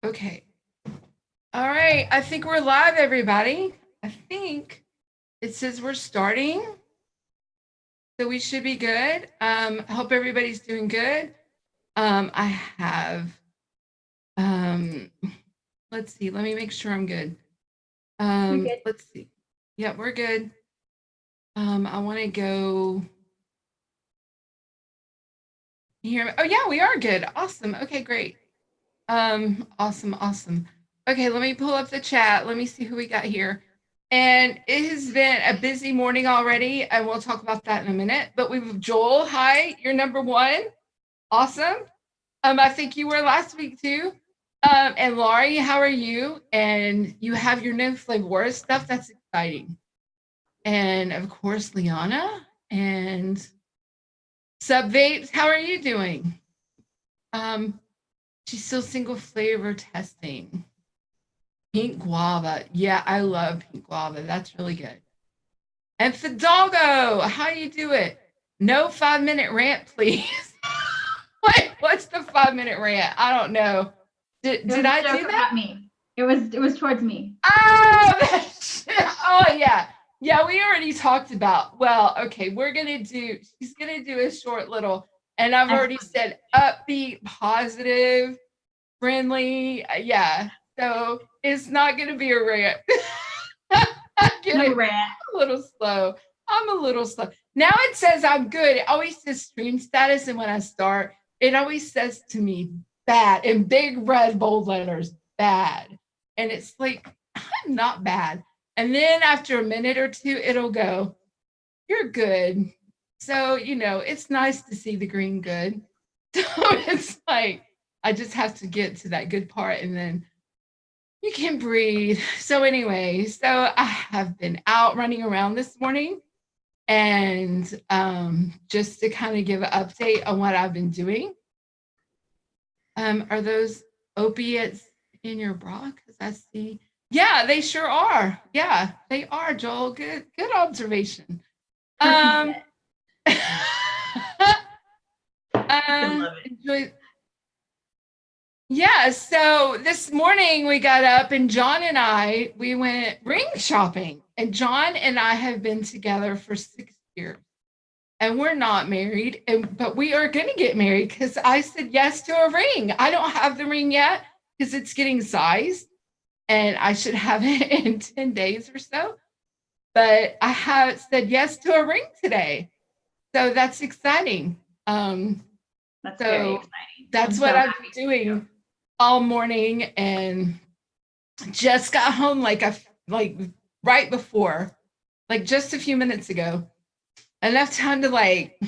Okay. All right. I think we're live, everybody. I think it says we're starting. So we should be good. I hope everybody's doing good. I have, um, let's see, let me make sure I'm good. You're good. Let's see. Yeah, we're good. I want to go here. Oh, yeah, we are good. Awesome. Okay, great. Awesome. Okay, let me pull up the chat. Let me see who we got here. And it has been a busy morning already, and we'll talk about that in a minute. But we've Joel. Hi, you're number one. Awesome. I think you were last week too. And Laurie, how are you? And you have your new flavor stuff. That's exciting. And of course, Liana and Sub Vapes, how are you doing? Um, she's still single flavor testing. Pink guava. Yeah, I love pink guava. That's really good. And Fidalgo, how you do it? No 5-minute rant, please. Wait, what's the 5-minute rant? I don't know. Did I do that? At me. It was towards me. Oh, oh yeah. Yeah, we already talked about. Well, okay, she's gonna do a short little, and I've already said upbeat, positive, friendly. Yeah. So it's not gonna be a rant. No rant. A little slow. I'm a little slow. Now it says I'm good. It always says stream status, and when I start, it always says to me bad in big red bold letters, bad. And it's like, I'm not bad. And then after a minute or two, it'll go, you're good. So, it's nice to see the green good. So it's like, I just have to get to that good part and then you can breathe. So anyway, I have been out running around this morning and just to kind of give an update on what I've been doing. Are those opiates in your bra? Because I see, yeah, they sure are. Yeah, they are, Joel. Good observation. Um, enjoy. Yeah, so this morning we got up and John and we went ring shopping. And John and I have been together for 6 years. And we're not married, but we are going to get married because I said yes to a ring. I don't have the ring yet because it's getting sized and I should have it in 10 days or so. But I have said yes to a ring today. So that's exciting. That's very exciting. That's what I've been doing all morning and just got home like right before, like just a few minutes ago. Enough time to like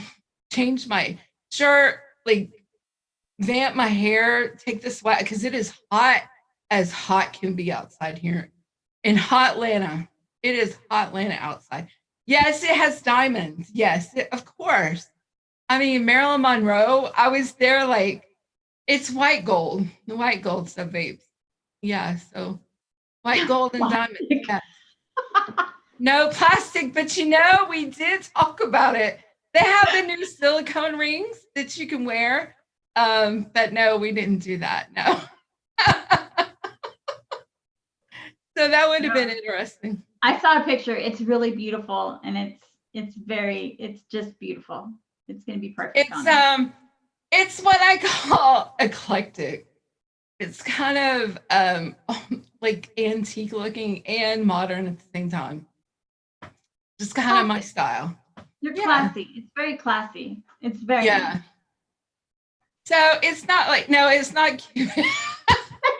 change my shirt, like vamp my hair, take the sweat because it is hot as hot can be outside here in hot Atlanta. It is hot Atlanta outside. Yes, it has diamonds. Yes, of course. I mean, Marilyn Monroe, I was there like, it's white gold, the white gold sub vapes. Yeah, so white gold and diamond. Yeah. No plastic, but we did talk about it. They have the new silicone rings that you can wear. But no, we didn't do that. No. So that would have been interesting. I saw a picture. It's really beautiful and it's just beautiful. It's going to be perfect. It's what I call eclectic. It's kind of like antique looking and modern at the same time. Just kind of my style. You're classy. It's very classy. It's very nice. So it's not like it's not cubic.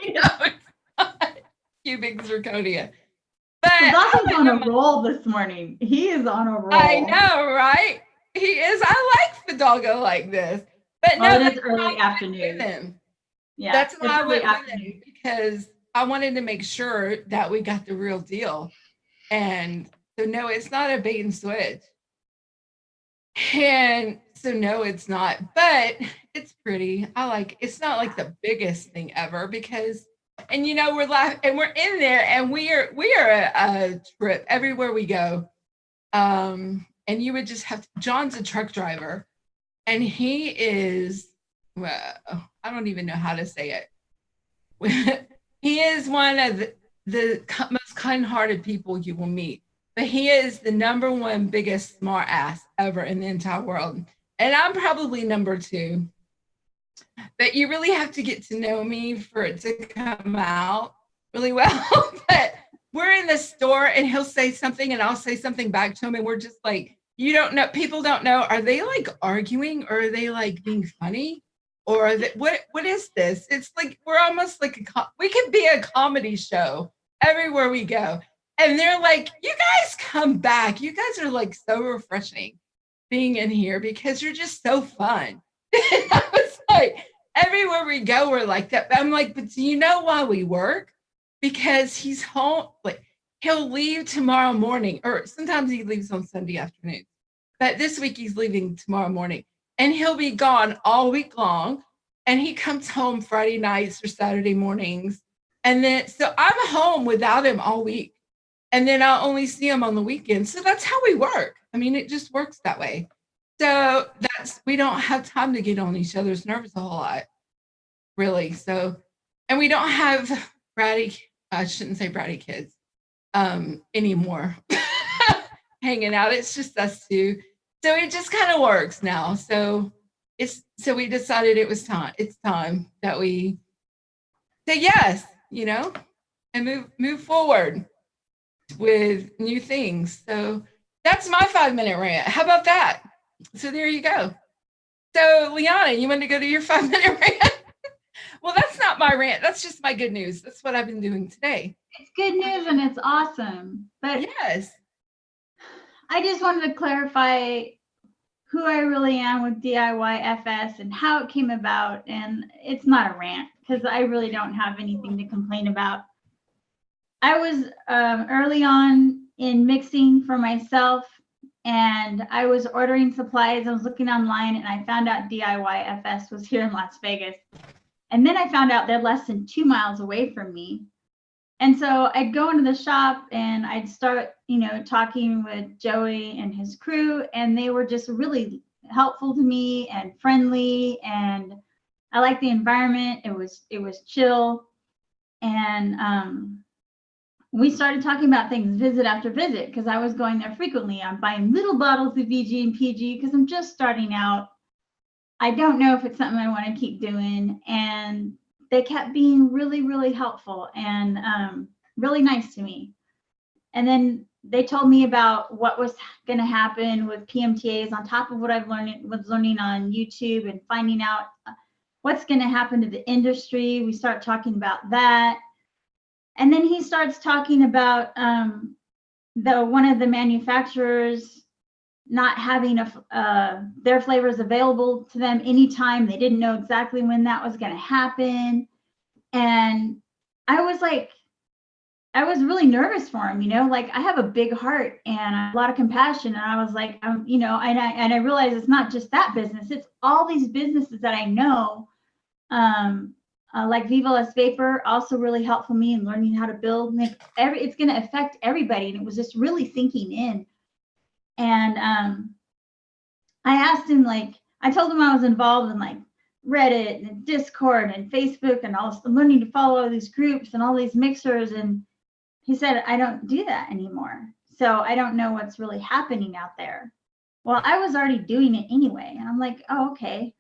It's not cubic zirconia. But Zach's on a roll this morning. He is on a roll. I know, right? He is. I like Fidalgo like this. But no, it is early afternoon. Yeah, that's why I went with him because I wanted to make sure that we got the real deal. And so no, it's not a bait and switch. And so no, it's not. But it's pretty. I like. It's not like the biggest thing ever because, and we're laughing and we're in there and we are a trip everywhere we go. And you would just have John's a truck driver. And he is, well, I don't even know how to say it. he is one of the most kind-hearted people you will meet. But he is the number one biggest smart ass ever in the entire world. And I'm probably number two. But you really have to get to know me for it to come out really well. But we're in the store and he'll say something and I'll say something back to him. And we're just like, you don't know, people don't know, are they like arguing or are they like being funny? Or are they, what is this? It's like, we're almost like we could be a comedy show everywhere we go. And they're like, you guys come back. You guys are like so refreshing being in here because you're just so fun. I was like, everywhere we go, we're like that. But I'm like, but do you know why we work? Because he's home, like he'll leave tomorrow morning, or sometimes he leaves on Sunday afternoon. But this week he's leaving tomorrow morning and he'll be gone all week long. And he comes home Friday nights or Saturday mornings. And then, so I'm home without him all week. And then I'll only see him on the weekend. So that's how we work. I mean, it just works that way. So we don't have time to get on each other's nerves a whole lot, really. So, and we don't have bratty, I shouldn't say bratty kids anymore hanging out. It's just us two. So it just kind of works now. So we decided it's time that we say yes, and move forward with new things. So that's my 5-minute rant. How about that? So there you go. So Liana, you want to go to your 5-minute rant? Well, that's not my rant. That's just my good news. That's what I've been doing today. It's good news and it's awesome. But yes, I just wanted to clarify who I really am with DIYFS and how it came about. And it's not a rant because I really don't have anything to complain about. I was early on in mixing for myself and I was ordering supplies. I was looking online and I found out DIYFS was here in Las Vegas. And then I found out they're less than 2 miles away from me. And so I'd go into the shop and I'd start, talking with Joey and his crew, and they were just really helpful to me and friendly. And I liked the environment. It was chill. And we started talking about things visit after visit because I was going there frequently. I'm buying little bottles of VG and PG because I'm just starting out. I don't know if it's something I want to keep doing. And they kept being really, really helpful and really nice to me. And then they told me about what was going to happen with PMTAs on top of what was learning on YouTube and finding out what's going to happen to the industry. We start talking about that. And then he starts talking about one of the manufacturers not having their flavors available to them anytime. They didn't know exactly when that was going to happen. And I was really nervous for him, like I have a big heart and a lot of compassion. And I was like, and I realized it's not just that business, it's all these businesses that I know, like Viva Las Vapor, also really helpful me in learning how to build. It's going to affect everybody. And it was just really sinking in. And I asked him, I told him I was involved in Reddit and Discord and Facebook and I'm learning to follow these groups and all these mixers. And he said, I don't do that anymore. So I don't know what's really happening out there. Well, I was already doing it anyway. And I'm like, oh, okay.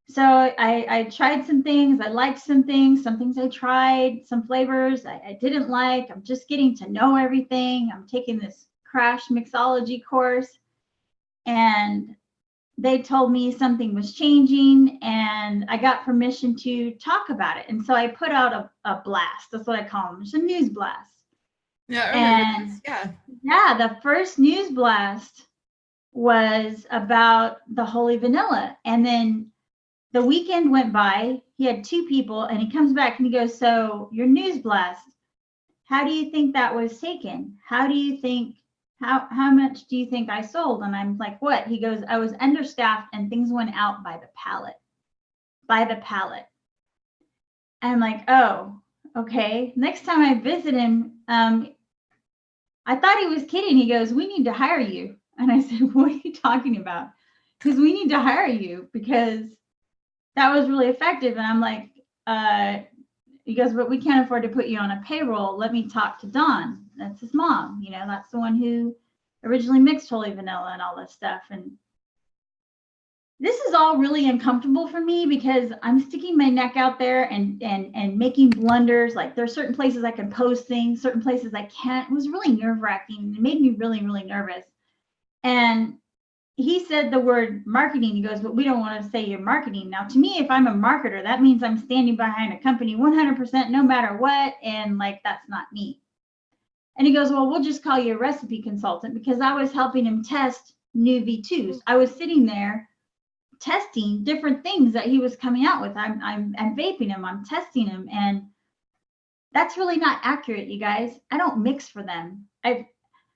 So I tried some things. I liked some things I tried, some flavors I didn't like. I'm just getting to know everything. I'm taking this crash mixology course and they told me something was changing and I got permission to talk about it. And so I put out a blast. That's what I call them. It's a news blast. Yeah. Yeah, the first news blast was about the Holy Vanilla. And then the weekend went by, he had 2 people and he comes back and he goes, so your news blast, how do you think that was taken? How do you think, how much do you think I sold? And I'm like, what? He goes, I was understaffed and things went out by the pallet. And I'm like, oh, okay. Next time I visit him, I thought he was kidding. He goes, we need to hire you. And I said, what are you talking about? Because we need to hire you because that was really effective. And I'm like, he goes, but we can't afford to put you on a payroll. Let me talk to Dawn. That's his mom. You know, that's the one who originally mixed Holy Vanilla and all this stuff. And this is all really uncomfortable for me because I'm sticking my neck out there and making blunders. Like there's certain places I can post things, certain places I can't. It was really nerve-wracking. It made me really, really nervous. And he said the word marketing. He goes, but we don't want to say you're marketing. Now, to me, if I'm a marketer, that means I'm standing behind a company 100% no matter what. And like, that's not me. And he goes, well, we'll just call you a recipe consultant, because I was helping him test new V2s. I was sitting there testing different things that he was coming out with. I'm vaping them, I'm testing them, and that's really not accurate, you guys. I don't mix for them.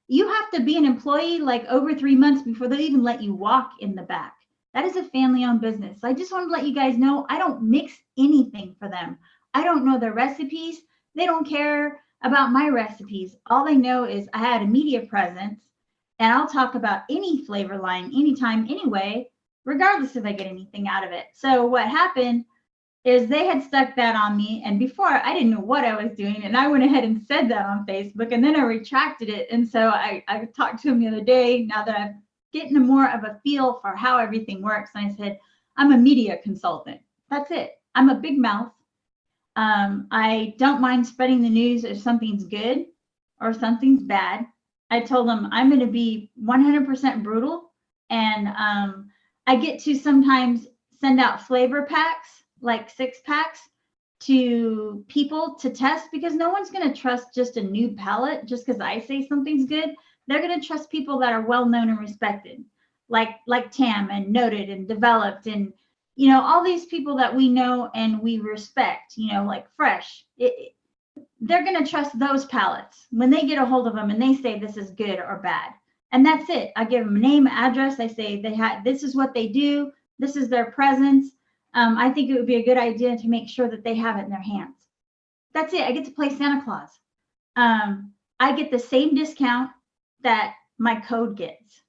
You have to be an employee like over 3 months before they even let you walk in the back. That is a family-owned business. So I just want to let you guys know I don't mix anything for them. I don't know their recipes. They don't care about my recipes. All they know is I had a media presence, and I'll talk about any flavor line anytime, anyway, regardless if I get anything out of it. So what happened is they had stuck that on me, and before I didn't know what I was doing, and I went ahead and said that on Facebook, and then I retracted it. And so I talked to him the other day, now that I'm getting more of a feel for how everything works, and I said, I'm a media consultant. That's it. I'm a big mouth. I don't mind spreading the news if something's good or something's bad. I told them I'm going to be 100% brutal, and I get to sometimes send out flavor packs, like 6-packs, to people to test, because no one's going to trust just a new palate just because I say something's good. They're going to trust people that are well known and respected, like Tam and Noted and Developed, and you know, all these people that we know and we respect, you know, like Fresh. They're going to trust those palettes when they get a hold of them and they say this is good or bad. And that's it. I give them a name, address. I say this is what they do. This is their presence. I think it would be a good idea to make sure that they have it in their hands. That's it. I get to play Santa Claus. I get the same discount that my code gets.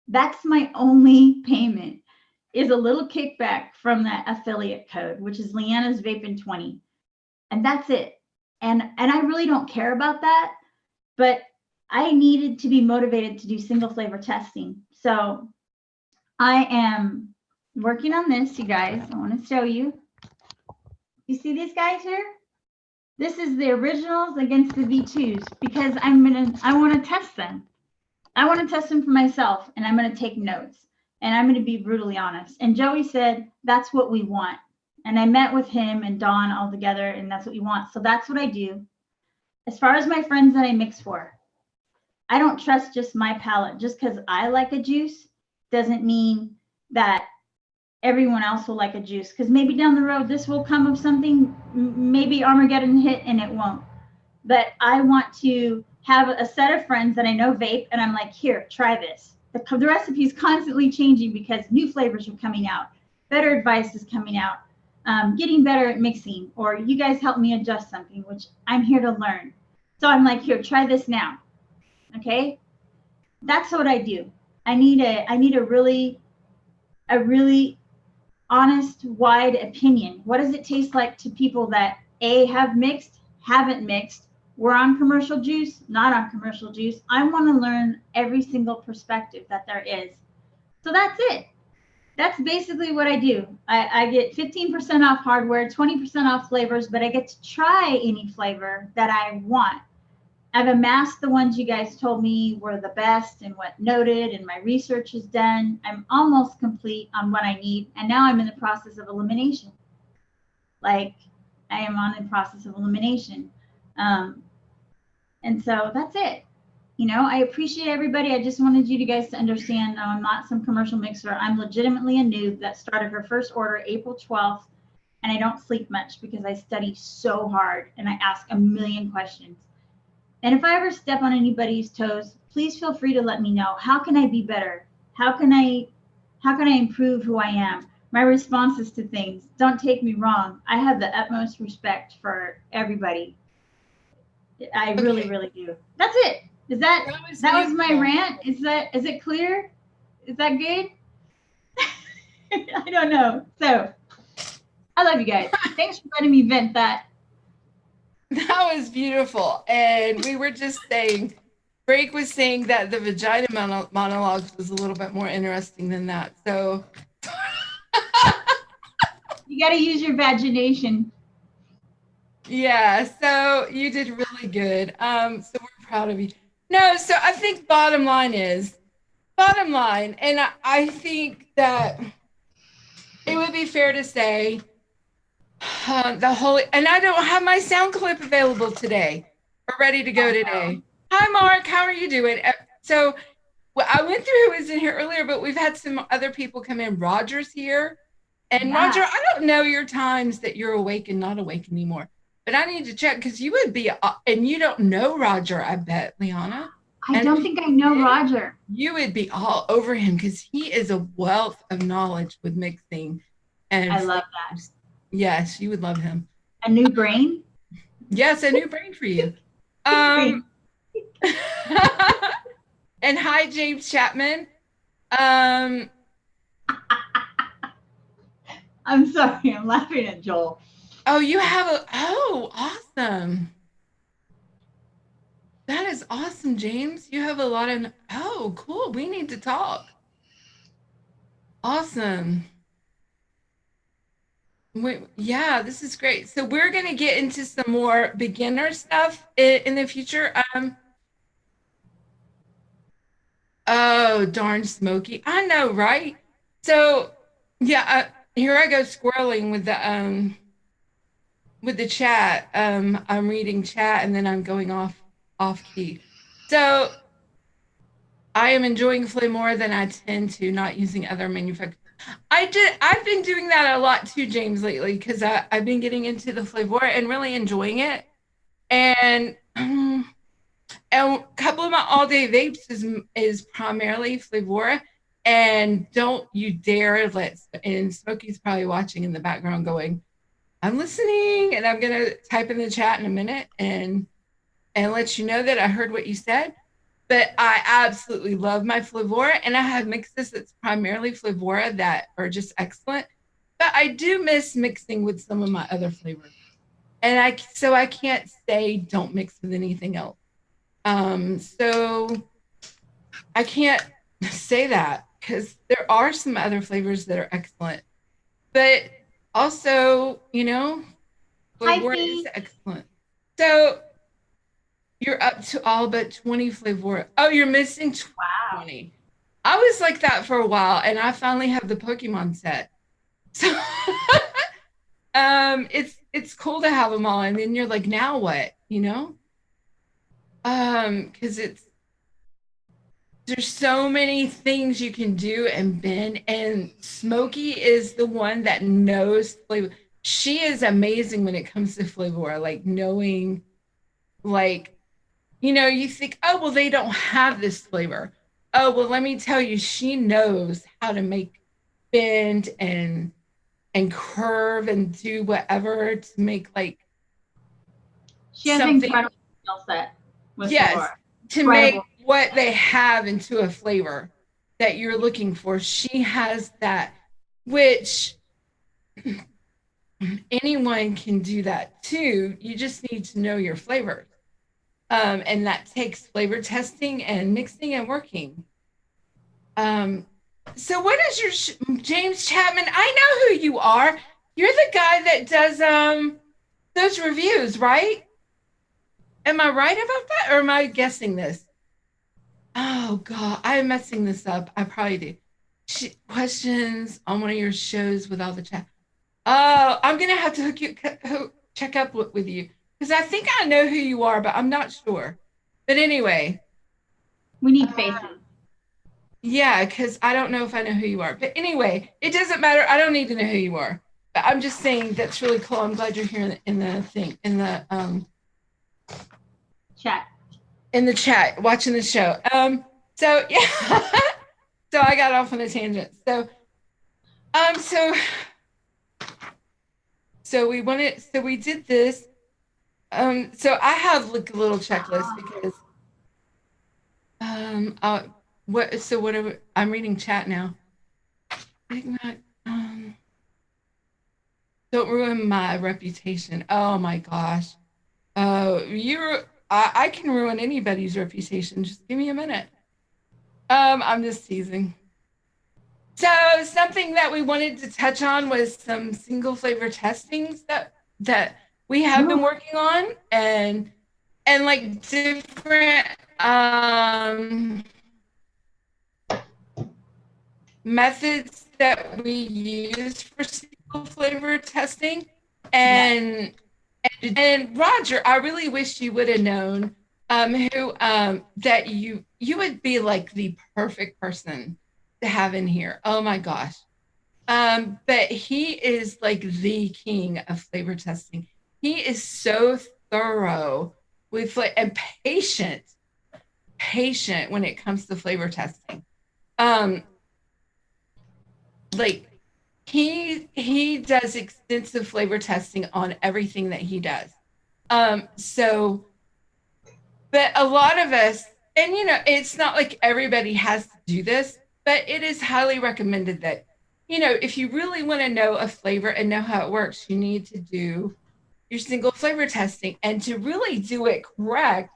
That's my only payment, is a little kickback from that affiliate code, which is Leanna's Vapin 20. And that's it. And I really don't care about that, but I needed to be motivated to do single flavor testing. So I am working on this, you guys. I want to show you. You see these guys here? This is the originals against the V2s, because I want to test them. I want to test them for myself, and I'm going to take notes, and I'm going to be brutally honest. And Joey said, that's what we want. And I met with him and Dawn all together, and that's what we want. So that's what I do. As far as my friends that I mix for, I don't trust just my palate. Just because I like a juice doesn't mean that everyone else will like a juice, because maybe down the road this will come of something, maybe Armageddon hit and it won't. But I want to have a set of friends that I know vape, and I'm like, here, try this. The recipe is constantly changing because new flavors are coming out, better advice is coming out, getting better at mixing, or you guys help me adjust something, which I'm here to learn. So I'm like, here, try this now. Okay, that's what I do. I need a really honest, wide opinion. What does it taste like to people that have mixed, haven't mixed, were on commercial juice, not on commercial juice? I want to learn every single perspective that there is. So that's it. That's basically what I do. I get 15% off hardware, 20% off flavors, but I get to try any flavor that I want. I've amassed the ones you guys told me were the best and what Noted, and my research is done. I'm almost complete on what I need. And now I'm in the process of elimination. Like, I am on the process of elimination. And so that's it. You know, I appreciate everybody. I just wanted you guys to understand I'm not some commercial mixer. I'm legitimately a noob that started her first order April 12th. And I don't sleep much because I study so hard and I ask a million questions. And if I ever step on anybody's toes, please feel free to let me know. How can I be better? How can I improve who I am? My responses to things. Don't take me wrong. I have the utmost respect for everybody. I really, really do. That's it. That was my rant? Is it clear? Is that good? I don't know. So I love you guys. Thanks for letting me vent that. That was beautiful. And we were just saying, Break was saying that the vagina monologues was a little bit more interesting than that. So You got to use your vagination. yeah, so you did really good. So we're proud of you. No, so I think bottom line, and I think that it would be fair to say the holy, and I don't have my sound clip available today or ready to go today. Hi, Mark, how are you doing? So well, I went through who was in here earlier, but we've had some other people come in. Roger's here. And Yeah. Roger, I don't know your times that you're awake and not awake anymore, but I need to check because you would be, and you don't know Roger, I bet, Liana. I don't think I know Roger. You would be all over him because he is a wealth of knowledge with mixing. And I love that. Yes, you would love him. A new brain? Yes, a new brain for you. Brain. And hi, James Chapman. I'm sorry, I'm laughing at Joel. Oh, you have awesome. That is awesome, James. You have a lot of, cool. We need to talk. Awesome. Yeah, this is great. So we're going to get into some more beginner stuff in the future. Oh, darn Smokey. I know, right? So yeah, here I go squirreling with the chat. I'm reading chat and then I'm going off key. So I am enjoying Flay more than I tend to, not using other manufacturers. I've been doing that a lot too, James, lately, because I've been getting into the flavor and really enjoying it. And a couple of my all-day vapes is primarily Flavora. And don't you dare and Smokey's probably watching in the background going, I'm listening, and I'm going to type in the chat in a minute and let you know that I heard what you said. But I absolutely love my Flavora, and I have mixes that's primarily Flavora that are just excellent. But I do miss mixing with some of my other flavors. And I can't say don't mix with anything else. So I can't say that because there are some other flavors that are excellent. But also, Flavora is excellent. So you're up to all but 20 Flavora. Oh, you're missing 20. Wow. I was like that for a while, and I finally have the Pokemon set. So it's cool to have them all, and then you're like, now what? Because there's so many things you can do and bend, and Smokey is the one that knows flavor. She is amazing when it comes to flavor, like knowing, like, you think, oh, well, they don't have this flavor. Oh, well, let me tell you, she knows how to make bend and curve and do whatever to make like she has an incredible skill set with flavor. To make what they have into a flavor that you're looking for. She has that, which anyone can do that too. You just need to know your flavors. And that takes flavor testing and mixing and working. So what is your James Chapman? I know who you are. You're the guy that does those reviews, right? Am I right about that, or am I guessing this? Oh God, I'm messing this up. I probably do. Questions on one of your shows with all the chat. Oh, I'm gonna have to check up with you because I think I know who you are, but I'm not sure. But anyway, we need faces. Yeah, because I don't know if I know who you are. But anyway, it doesn't matter. I don't need to know who you are. But I'm just saying that's really cool. I'm glad you're here in the chat. In the chat, watching the show. So yeah. So I got off on a tangent. So we did this. So I have like a little checklist because I'm reading chat now. Big Mac, don't ruin my reputation. Oh my gosh. I can ruin anybody's reputation. Just give me a minute. I'm just teasing. So something that we wanted to touch on was some single flavor testings that we have been working on, and like different methods that we use for single flavor testing. And Roger, I really wish you would have known who that you would be like the perfect person to have in here. Oh my gosh. But he is like the king of flavor testing. He is so thorough with and patient when it comes to flavor testing. Like he does extensive flavor testing on everything that he does. So, but a lot of us, and you know, it's not like everybody has to do this, but it is highly recommended that, you know, if you really want to know a flavor and know how it works, you need to do your single flavor testing. And to really do it correct,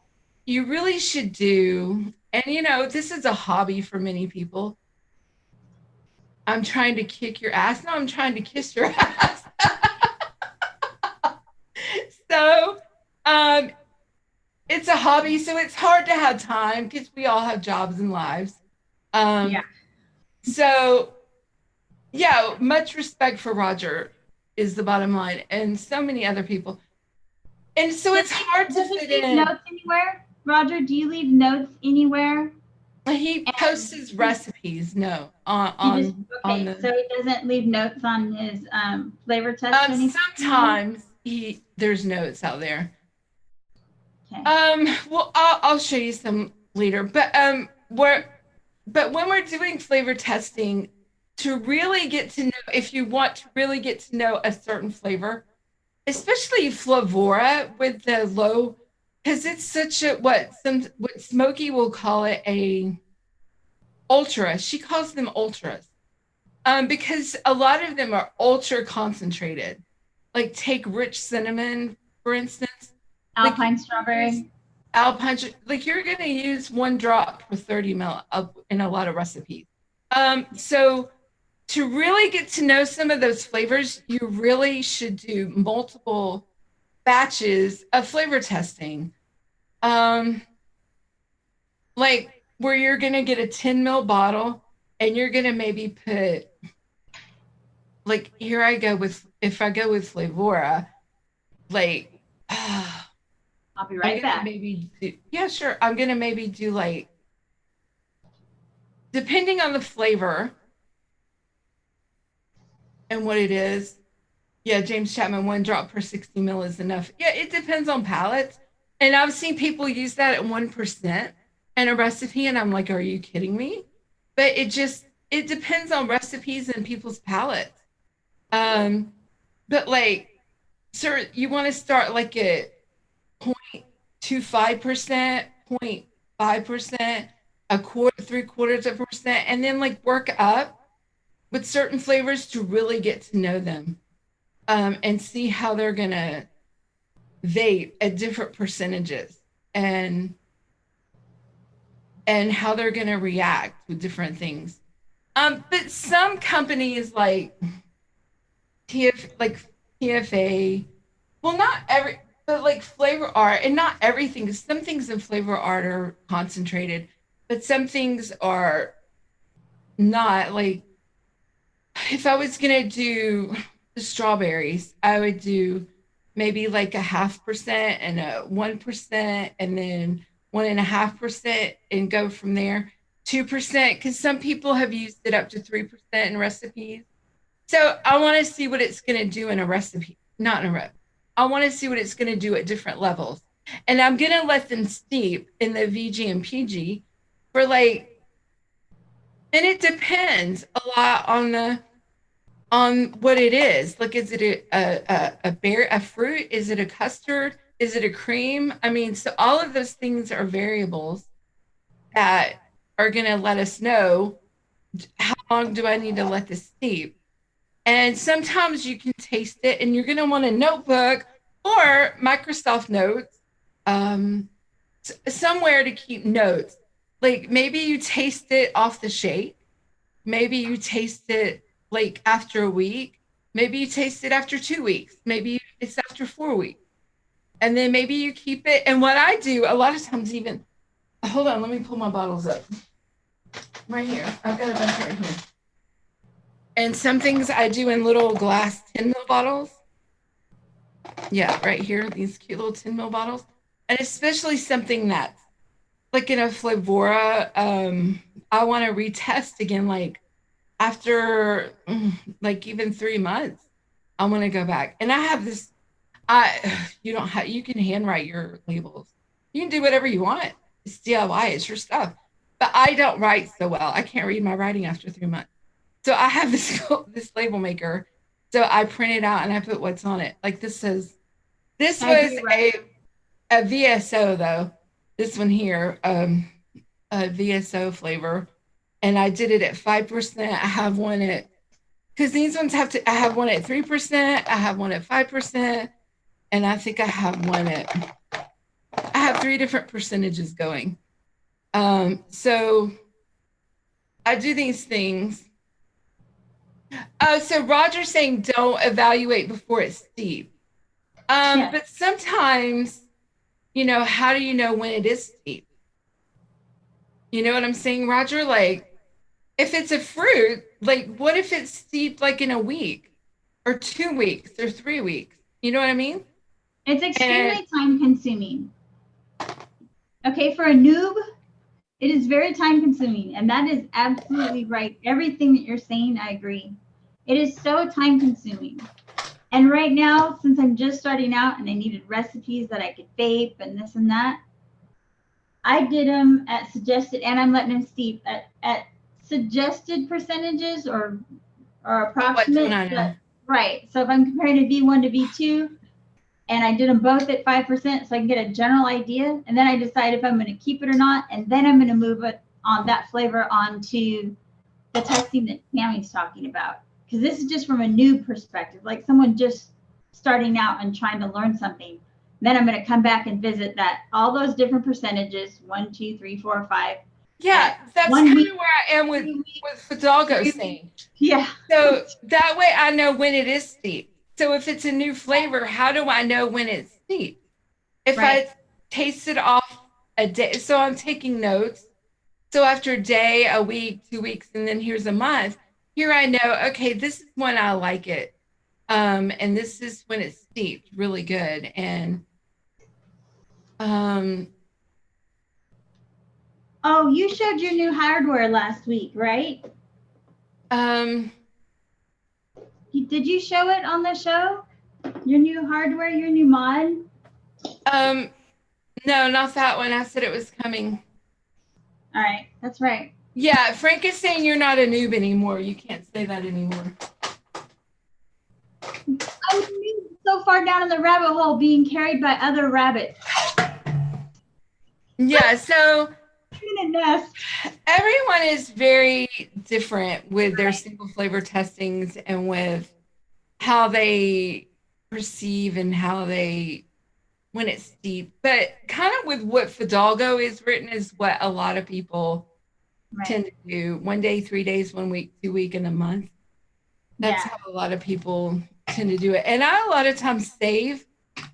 you really should do, and you know, this is a hobby for many people. I'm trying to kick your ass. No, I'm trying to kiss your ass. So, it's a hobby, so it's hard to have time because we all have jobs and lives. Yeah. So, yeah, much respect for Roger is the bottom line, and so many other people. And so it's hard to fit in. Notes anywhere, Roger? Do you leave notes anywhere? He posts his recipes. No, so he doesn't leave notes on his flavor test. Sometimes there's notes out there. Okay. Well, I'll show you some later. But when we're doing flavor testing, to really get to know, if you want to really get to know a certain flavor, especially Flavora with the low, because it's such a what Smokey will call it a ultra. She calls them ultras, because a lot of them are ultra concentrated. Like take rich cinnamon, for instance. Alpine strawberry. Alpine, like you're going to use 1 drop per 30 ml in a lot of recipes. So to really get to know some of those flavors, you really should do multiple batches of flavor testing. Like where you're going to get a 10 ml bottle and you're going to maybe put, like, here I go with, if I go with Flavora, like, I'll be right back. Yeah, sure. I'm going to maybe do like, depending on the flavor and what it is. Yeah, James Chapman, 1 drop per 60 ml is enough. Yeah, it depends on palates. And I've seen people use that at 1% in a recipe. And I'm like, are you kidding me? But it depends on recipes and people's palates. But like, sir, you want to start like at 0.25%, 0.5%, a quarter, 0.75%, and then like work up with certain flavors to really get to know them, and see how they're gonna vape at different percentages and how they're gonna react with different things. But some companies like TFA, well, not every, but like Flavor Art, and not everything. Some things in Flavor Art are concentrated, but some things are not. Like, if I was gonna do the strawberries, I would do maybe like a 0.5% and a 1%, and then 1.5%, and go from there. 2%, because some people have used it up to 3% in recipes. So I want to see what it's going to do in a recipe, not in a rep. I want to see what it's going to do at different levels. And I'm going to let them steep in the VG and PG for like, and it depends a lot on what it is. Like, is it a fruit? Is it a custard? Is it a cream? I mean, so all of those things are variables that are going to let us know how long do I need to let this steep. And sometimes you can taste it, and you're going to want a notebook or Microsoft Notes somewhere to keep notes. Like maybe you taste it off the shake. Maybe you taste it like after a week. Maybe you taste it after 2 weeks. Maybe it's after 4 weeks. And then maybe you keep it. And what I do a lot of times, even hold on, let me pull my bottles up. Right here. I've got a bunch right here. And some things I do in little glass 10 ml bottles. Yeah, right here, these cute little 10 ml bottles. And especially something that's like in a Flavora, I want to retest again, like after like even 3 months, I want to go back. And I have this, you don't have, you can handwrite your labels. You can do whatever you want. It's DIY, it's your stuff. But I don't write so well. I can't read my writing after 3 months. So I have this label maker. So I print it out and I put what's on it. Like this says, this was a VSO though. This one here, a VSO flavor. And I did it at 5%. I have one at, because these ones have to, I have one at 3%. I have one at 5%. And I think I have one at, I have 3 different percentages going. So I do these things. So Roger's saying don't evaluate before it's steep. Yes. But sometimes, you know, how do you know when it is steep? You know what I'm saying, Roger? Like, if it's a fruit, like, what if it's steep like in a week or 2 weeks or 3 weeks? You know what I mean? It's extremely time consuming. Okay, for a noob, it is very time consuming. And that is absolutely right. Everything that you're saying, I agree. It is so time consuming. And right now, since I'm just starting out and I needed recipes that I could vape and this and that, I did them at suggested, and I'm letting them steep at suggested percentages or approximate. Right. So if I'm comparing a V1 to V2, and I did them both at 5%, so I can get a general idea, and then I decide if I'm going to keep it or not, and then I'm going to move it on that flavor onto the testing that Tammy's talking about. Because this is just from a new perspective, like someone just starting out and trying to learn something. Then I'm going to come back and visit that all those different percentages, 1, 2, 3, 4, 5. Yeah, that's kind of where I am with Fidalgo's thing. Yeah. So that way I know when it is steep. So if it's a new flavor, how do I know when it's steep? If I taste it off a day, so I'm taking notes. So after a day, a week, 2 weeks, and then here's a month, here I know, okay, this is when I like it. And this is when it's steeped really good. And oh, you showed your new hardware last week, right? Did you show it on the show? Your new hardware, your new mod? No, not that one. I said it was coming. All right, that's right. Yeah, Frank is saying you're not a noob anymore. You can't say that anymore. I was so far down in the rabbit hole being carried by other rabbits. Yeah, so in a nest. Everyone is very different with their single flavor testings and with how they perceive and how they, when it's steep. But kind of with what Fidalgo is written is what a lot of people tend to do. 1 day, 3 days, 1 week, 2 week, and a month. That's how a lot of people tend to do it. And I a lot of times save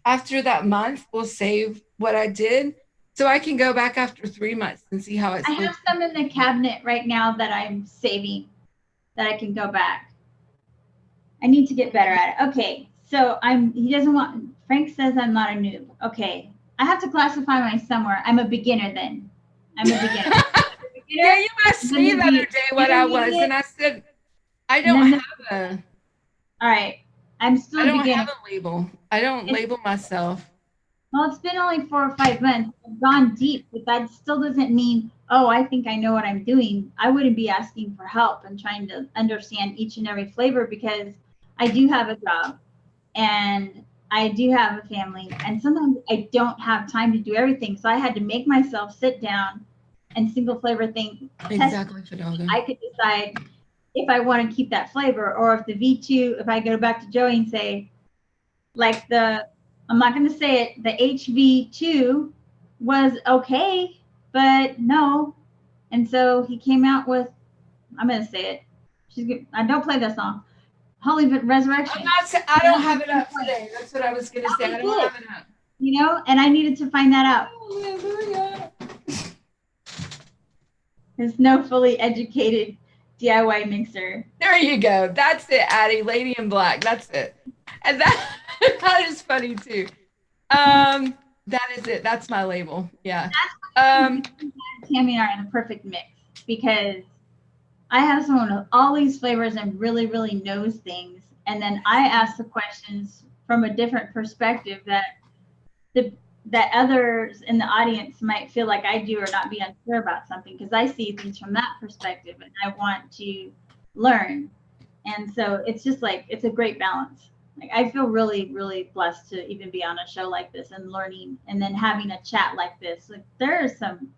after that month, will save what I did. So I can go back after 3 months and see how it's. I have some in the cabinet right now that I'm saving that I can go back. I need to get better at it. Okay, so Frank says I'm not a noob. Okay, I have to classify myself somewhere. I'm a beginner then. I'm a beginner. Yeah, you asked me the other day what I was, and I said, I don't have a. All right, I'm still a beginner. I don't have a label. I don't label myself. Well, it's been only 4 or 5 months. I've gone deep, but that still doesn't mean, oh, I think I know what I'm doing. I wouldn't be asking for help and trying to understand each and every flavor because I do have a job and I do have a family. And sometimes I don't have time to do everything. So I had to make myself sit down and single flavor thing. Exactly, Fidalgo. I could decide if I want to keep that flavor or if the V2, if I go back to Joey and say, like the I'm not going to say it. The HV2 was okay, but no. And so he came out with, I'm going to say it. I don't play that song. Holy Resurrection. I don't have it up today. That's what I was going to say. I don't have it up. You know, and I needed to find that out. Hallelujah. There's no fully educated DIY mixer. There you go. That's it, Addie. Lady in Black. That's it. And that is funny too. That is it. That's my label. Yeah. Tammy and I are in the perfect mix because I have someone with all these flavors and really, really knows things. And then I ask the questions from a different perspective that others in the audience might feel like I do or not be unsure about something because I see things from that perspective and I want to learn. And so it's just like, it's a great balance. Like I feel really, really blessed to even be on a show like this and learning and then having a chat like this. Like there are some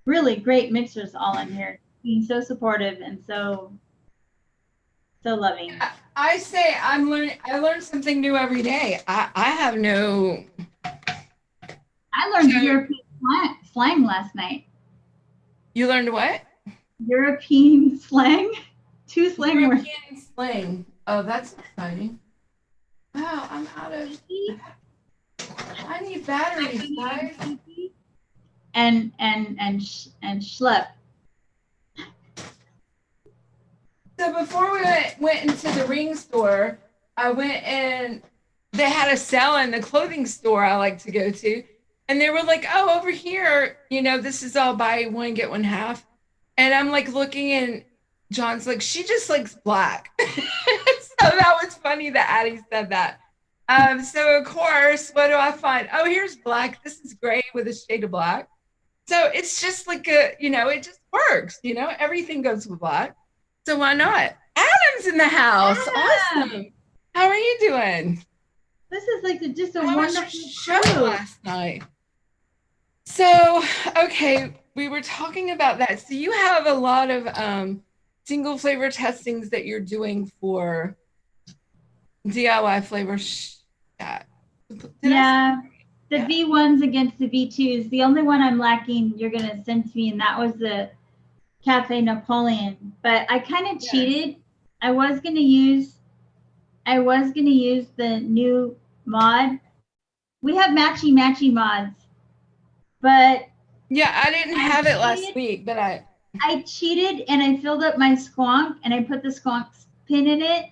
really great mixers all in here being so supportive and so loving. I say I learn something new every day. I learned European slang last night. You learned what? European slang. 2 slang words. European slang. Oh, that's exciting. Wow, I'm out of. I need batteries, guys. And schlep. So before we went into the ring store, I went and they had a sale in the clothing store I like to go to. And they were like, oh, over here, you know, this is all buy one, get one half. And I'm like looking and John's like, she just likes black. So that was funny that Addie said that. So of course, what do I find? Oh, here's black. This is gray with a shade of black. So it's just like it just works, everything goes with black. So why not? Adam's in the house. Adam. Awesome. How are you doing? This is like just a How wonderful was your show last night. So, okay, we were talking about that. So you have a lot of single flavor testings that you're doing for DIY flavor chat. Yeah. The V1s against the V2s. The only one I'm lacking you're going to send to me, and that was the Cafe Napoleon. But I kind of cheated. I was going to use the new mod. We have matchy mods. But yeah, I didn't have it last week, but I cheated and I filled up my squonk and I put the squonk pin in it,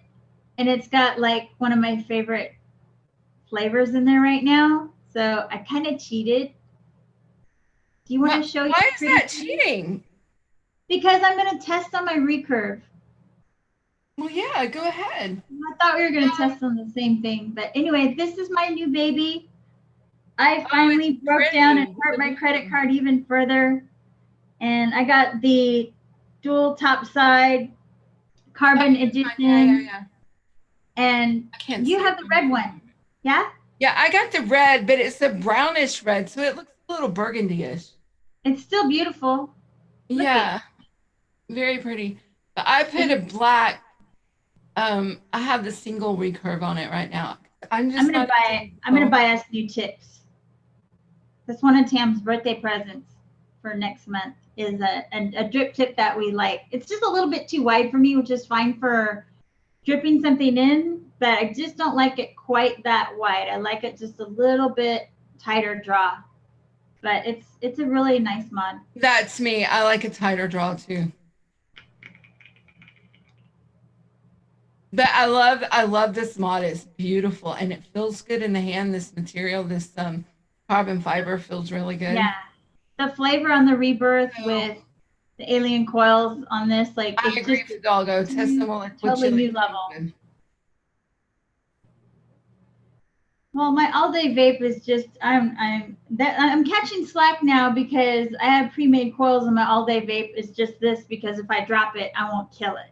and it's got like one of my favorite flavors in there right now. So I kind of cheated. Do you want to show you? Why is that cheating? Because I'm going to test on my recurve. Well, yeah, go ahead. I thought we were going to test on the same thing. But anyway, this is my new baby. I finally broke down and hurt my credit card even further. And I got the dual top side carbon edition. Yeah. And you have the red one. Yeah? Yeah, I got the red, but it's a brownish red, so it looks a little burgundy-ish. It's still beautiful. Yeah, very pretty. But I put a black. I have the single recurve on it right now. I'm gonna buy us new tips. That's one of Tam's birthday presents for next month. Is a drip tip that we like. It's just a little bit too wide for me, which is fine for dripping something in, but I just don't like it quite that wide. I like it just a little bit tighter draw. But it's a really nice mod. That's me. I like a tighter draw too. But I love this mod. It's beautiful and it feels good in the hand. This material, this carbon fiber feels really good. Yeah. The flavor on the Rebirth with the alien coils on this, like I agree with Doggo. Test them all. Totally new level. Well, my all-day vape is just I'm catching slack now because I have pre-made coils, and my all-day vape is just this because if I drop it, I won't kill it.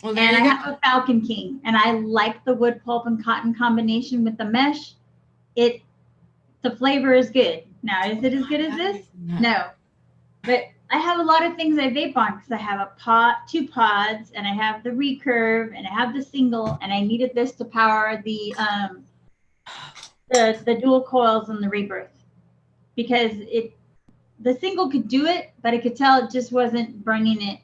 Well, and I have a Falcon King, and I like the wood pulp and cotton combination with the mesh. The flavor is good. Now, is it as good as this? No. But I have a lot of things I vape on because I have two pods, and I have the recurve, and I have the single, and I needed this to power the the dual coils and the rebirth, because the single could do it, but I could tell it just wasn't bringing it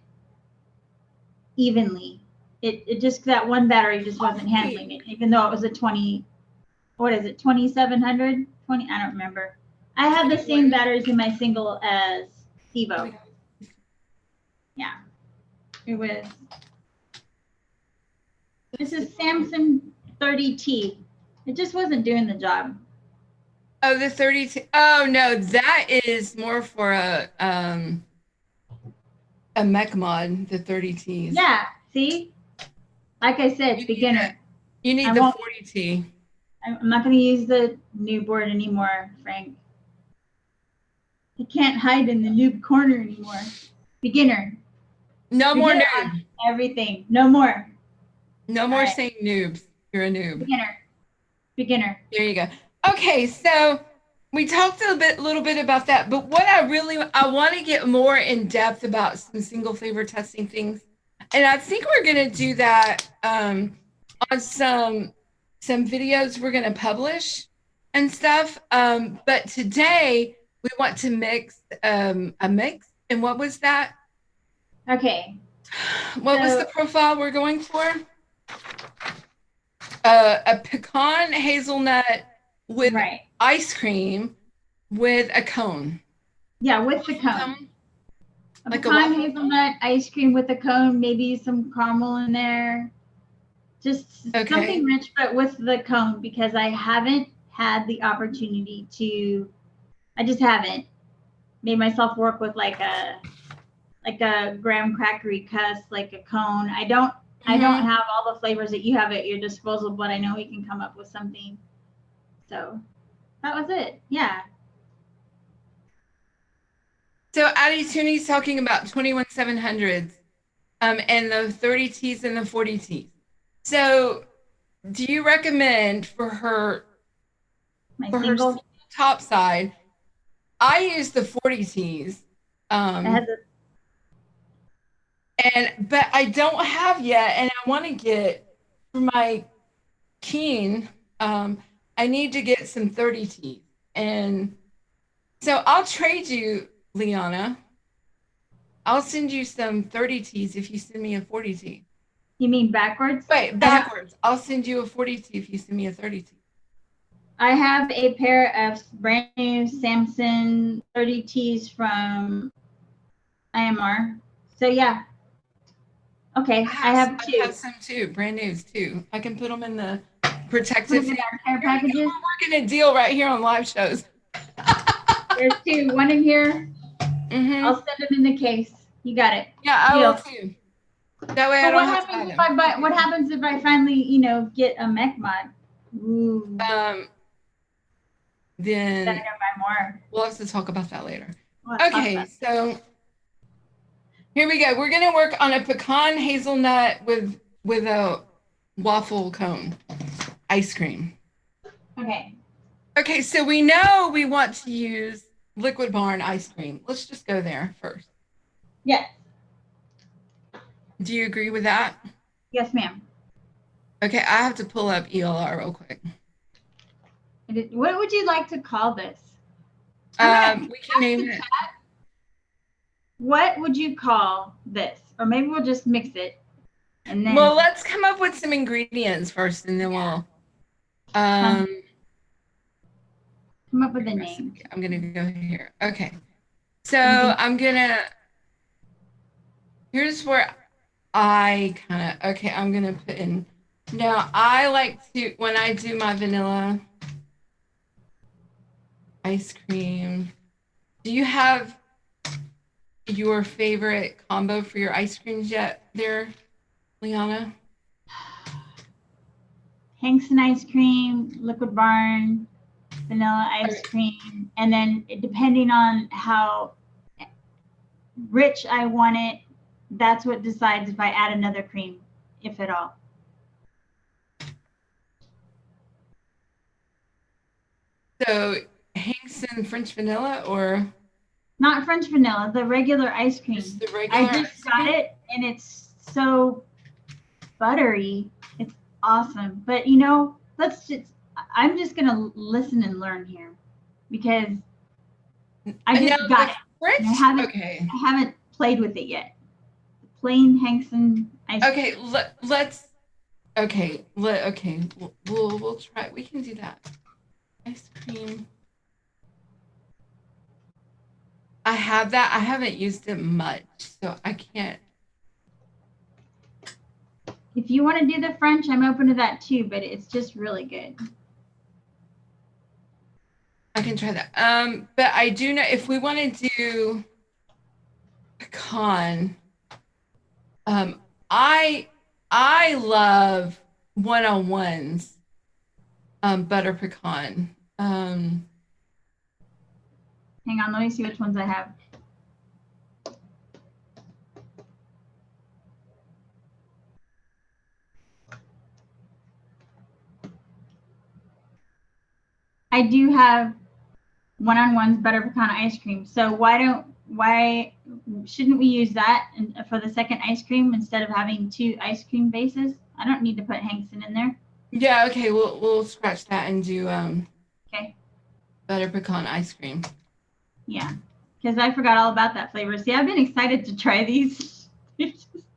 evenly. It just, that one battery just wasn't handling it, even though it was a 2700, I don't remember. I have the same batteries in my single as Evo. Yeah, it was. This is Samsung 30T. It just wasn't doing the job. Oh, the 30T. Oh no, that is more for a mech mod, the 30Ts. Yeah, see? Like I said, beginner. You need the 40T. I'm not going to use the noob board anymore, Frank. You can't hide in the noob corner anymore. Beginner. No more noob. Everything. No more. No more saying noobs. You're a noob. Beginner. There you go. Okay, so we talked a little bit about that, but what I want to get more in depth about some single flavor testing things, and I think we're going to do that on some videos we're going to publish and stuff. But today we want to mix a mix. And what was that? Okay. What was the profile we're going for? A pecan hazelnut with ice cream with a cone. Yeah, with the cone. A like pecan hazelnut ice cream with a cone, maybe some caramel in there. Just something rich, but with the cone, because I haven't had the opportunity to. I just haven't made myself work with like a graham crackery cuss, like a cone. I don't have all the flavors that you have at your disposal, but I know we can come up with something. So that was it. Yeah. So Addie Tooney's talking about 21700s and the 30Ts and the 40Ts. So do you recommend for her her top side? I use the 40Ts. But I don't have yet, and I want to get for my Keen. I need to get some 30Ts, and so I'll trade you, Liana. I'll send you some 30Ts if you send me a 40T. You mean backwards? Wait, backwards. I'll send you a 40T if you send me a 30T. I have a pair of brand new Samsung 30Ts from IMR. So yeah. Okay, I have two. I have some too, brand news too. I can put them in the protective care packages. We're working a deal right here on live shows. There's two, one in here. I'll send it in the case. You got it. Yeah, I will too. That way I don't have to buy them. What happens if I finally, get a mech mod? Ooh. Then I gotta buy more. We'll have to talk about that later. Okay, so here we go. We're gonna work on a pecan hazelnut with a waffle cone ice cream. Okay. Okay, so we know we want to use Liquid Barn ice cream. Let's just go there first. Yes. Do you agree with that? Yes, ma'am. Okay, I have to pull up ELR real quick. What would you like to call this? We can name it. What would you call this? Or maybe we'll just mix it. And then let's come up with some ingredients first, and then we'll come up with a name. I'm gonna go here. Okay. So I'm gonna here's where I'm gonna put in. Now I like to, when I do my vanilla ice cream, do you have your favorite combo for your ice creams yet there, Liana? Hanson ice cream, Liquid Barn, vanilla ice cream, and then depending on how rich I want it, that's what decides if I add another cream, if at all. So Hanson French vanilla or? Not French vanilla, the regular ice cream. Just the regular I just got it and it's so buttery. It's awesome. But I'm just gonna listen and learn here because I No, just got the it. French. And I Okay. haven't played with it yet. Plain Hanson ice cream. Okay. Let's. Okay. Okay. We'll try. We can do that. Ice cream. I have that. I haven't used it much, so I can't. If you want to do the French, I'm open to that too, but it's just really good. I can try that. But I do know if we want to do pecan, I love 101's butter pecan. Hang on, let me see which ones I have. I do have 101's butter pecan ice cream. So why shouldn't we use that for the second ice cream instead of having 2 ice cream bases? I don't need to put Hankson in there. Yeah, okay, we'll scratch that and do Okay. butter pecan ice cream. Yeah, because I forgot all about that flavor. See, I've been excited to try these.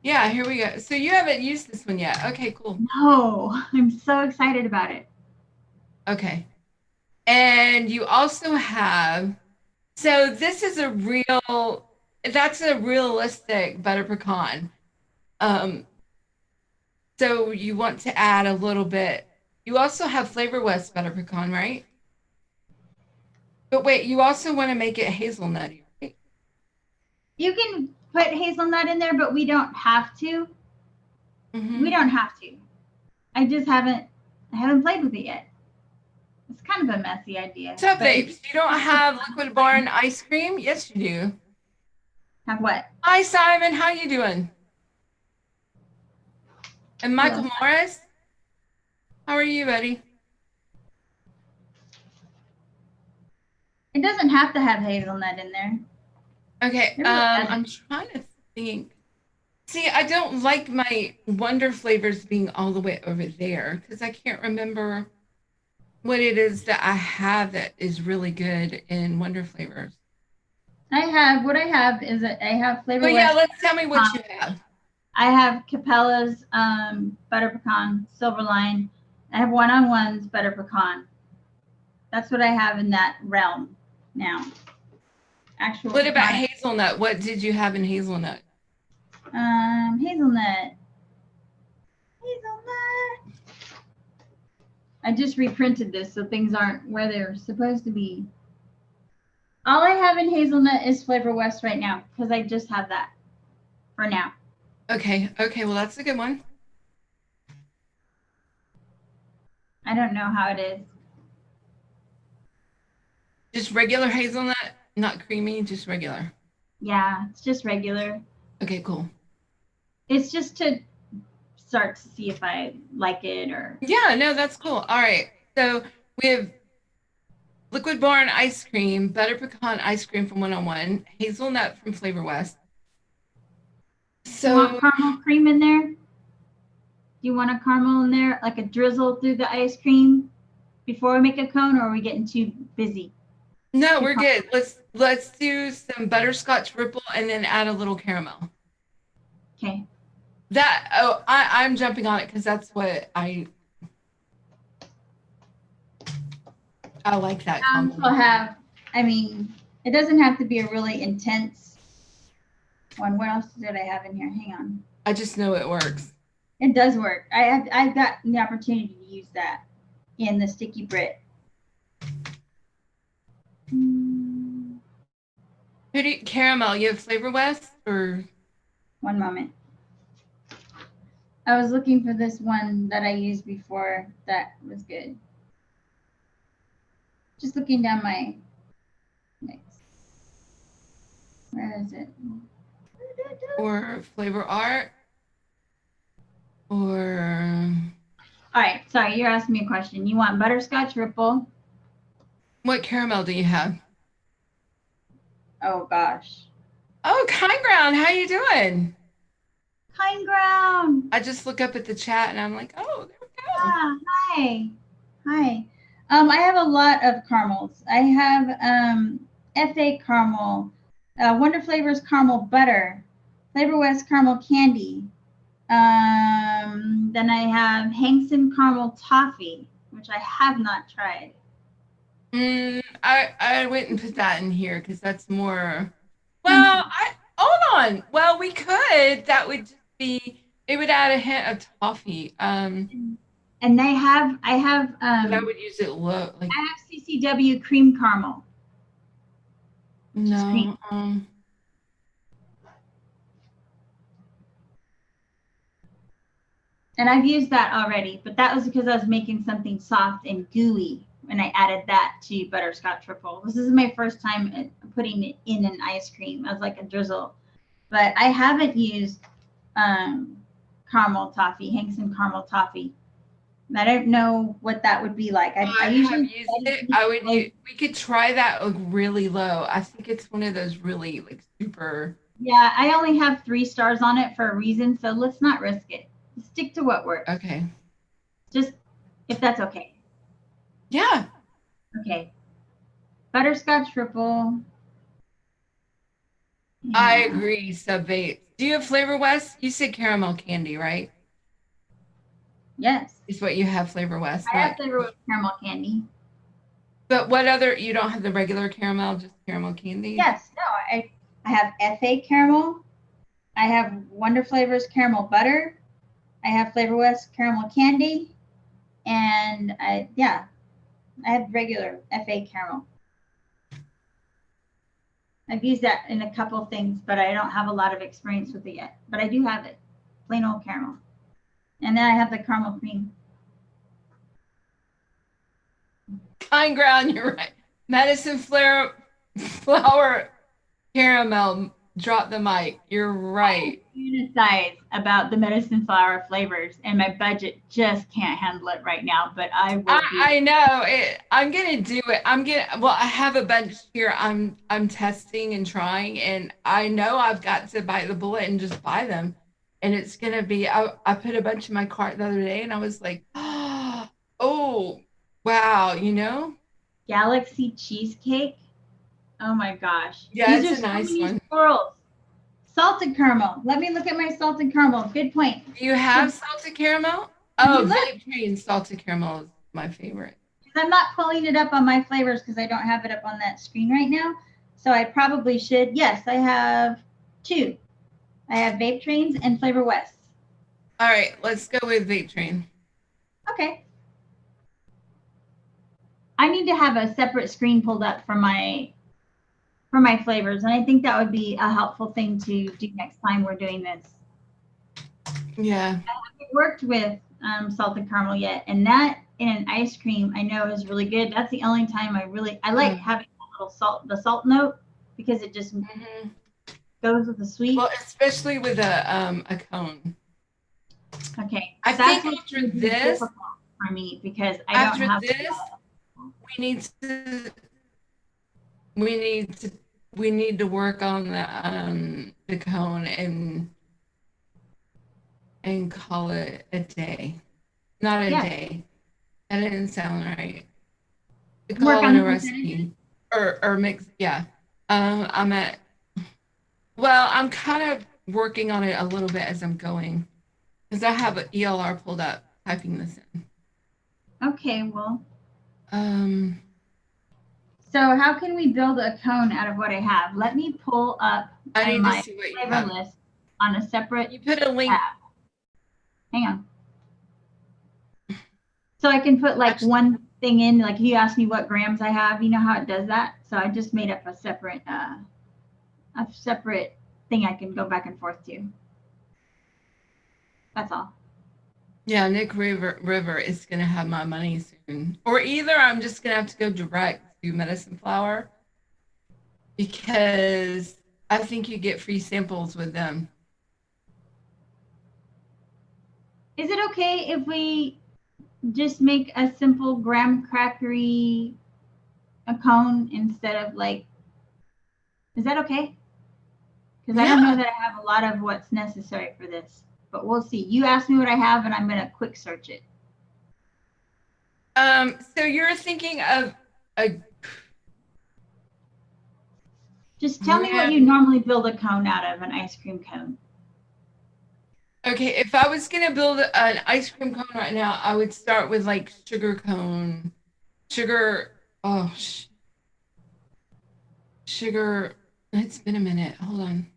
Yeah, here we go. So you haven't used this one yet. Okay, cool. No, I'm so excited about it. Okay. And you also have, so this is that's a realistic butter pecan. So you want to add a little bit. You also have Flavor West butter pecan, right? But wait, you also want to make it hazelnutty, right? You can put hazelnut in there, but we don't have to. Mm-hmm. We don't have to. I haven't played with it yet. It's kind of a messy idea. Tam Vapes, you don't have Liquid Barn ice cream? Yes, you do. Have what? Hi, Simon. How you doing? And Michael Hello. Morris? How are you, buddy? It doesn't have to have hazelnut in there. Okay, I'm trying to think. See, I don't like my Wonder flavors being all the way over there because I can't remember what it is that I have that is really good in Wonder flavors. What I have is that I have Flavor But yeah, West. let's tell me what you have. I have Capella's butter pecan, Silverline. I have 101's butter pecan. That's what I have in that realm now. Actual. What about hazelnut? What did you have in hazelnut? Hazelnut. I just reprinted this so things aren't where they're supposed to be. All I have in hazelnut is Flavor West right now because I just have that for now. Okay, well, that's a good one. I don't know how it is. Just regular hazelnut, not creamy, just regular. Yeah, it's just regular. Okay, cool. It's just to start to see if I like it or. Yeah, no, that's cool. All right. So we have Liquid Barn ice cream, butter pecan ice cream from 101, hazelnut from Flavor West. So you want caramel cream in there? Do you want a caramel in there, like a drizzle through the ice cream before we make a cone, or are we getting too busy? no, we're good. Let's do some butterscotch ripple and then add a little caramel. Okay. I'm jumping on it because that's what I like that. We'll have, I mean, it doesn't have to be a really intense one. What else did I have in here? Hang on. I just know it works. It does work. I've got the opportunity to use that in the sticky Brit. Caramel, you have Flavor West or? One moment. I was looking for this one that I used before that was good. Just looking down my mix. Where is it? Or Flavor Art? Or. All right, sorry, you're asking me a question. You want butterscotch ripple? What caramel do you have? Oh gosh. Oh, Kind Ground, how you doing? Kind Ground. I just look up at the chat and I'm like, oh, there we go. Hi. I have a lot of caramels. I have FA caramel, Wonder Flavors caramel butter, Flavor West caramel candy. Then I have Hankson caramel toffee, which I have not tried. I wouldn't put that in here because that's more. Well, I hold on. Well, we could. That would just be. It would add a hint of toffee. And I have But I would use it low. Like I have CCW cream caramel. no. Cream. And I've used that already, but that was because I was making something soft and gooey and I added that to butterscotch triple. This is my first time putting it in an ice cream as like a drizzle, but I haven't used caramel toffee, Hankson caramel toffee. I don't know what that would be like. I usually have used it. I would use, we could try that like really low. I think it's one of those really like super. Yeah, I only have 3 stars on it for a reason, so let's not risk it. Stick to what works. Okay. Just if that's okay. Yeah. Okay. Butterscotch triple. Yeah. I agree, Sub Vapes. Do you have Flavor West? You said caramel candy, right? Yes. Is what you have, Flavor West. I have Flavor West caramel candy. But what other, you don't have the regular caramel, just caramel candy? Yes. No, I have FA caramel. I have Wonder Flavors caramel butter. I have Flavor West caramel candy. And I have regular FA caramel. I've used that in a couple things, but I don't have a lot of experience with it yet. But I do have it, plain old caramel. And then I have the caramel cream. Pine ground, you're right. Medicine flower caramel. Drop the mic. You're right. Unicize about the medicine flower flavors, and my budget just can't handle it right now. But I will. I know it. I'm gonna do it. Well, I have a bunch here. I'm testing and trying, and I know I've got to bite the bullet and just buy them. And it's gonna be. I put a bunch in my cart the other day, and I was like, oh, wow, you know. Galaxy cheesecake. Oh my gosh. Yeah, it's a nice one. Swirls. Salted caramel. Let me look at my salted caramel. Good point. Do you have salted caramel? Oh, Vape Train salted caramel is my favorite. I'm not pulling it up on my flavors because I don't have it up on that screen right now. So I probably should. Yes, I have 2. I have Vape Trains and Flavor West. All right, let's go with Vape Train. Okay. I need to have a separate screen pulled up for my flavors, and I think that would be a helpful thing to do next time we're doing this. Yeah. I haven't worked with salted caramel yet, and that in an ice cream I know is really good. That's the only time I like having a little the salt note, because it just goes with the sweet. Well, especially with a cone. Okay. I think after this, for me, because I after don't have this, we need to work on the cone and call it a day. Not a day. That didn't sound right. We call it a recipe or mix. Yeah. I'm kind of working on it a little bit as I'm going, because I have an ELR pulled up typing this in. Okay, well. So how can we build a cone out of what I have? Let me pull up my flavor list on a separate. You put a link. Tab. Hang on. So I can put like one thing in, like you asked me what grams I have. You know how it does that? So I just made up a separate thing I can go back and forth to. That's all. Yeah, Nick River is going to have my money soon. Or either I'm just going to have to go direct to Medicine Flower, because I think you get free samples with them. Is it okay if we just make a simple graham crackery cone instead of like, is that okay? Because I don't know that I have a lot of what's necessary for this. But we'll see. You asked me what I have, and I'm going to quick search it. So you're thinking of a Just tell me what you normally build a cone out of, an ice cream cone. okay, if I was gonna build an ice cream cone right now, I would start with like sugar cone, sugar. Oh, sugar. It's been a minute. Hold on.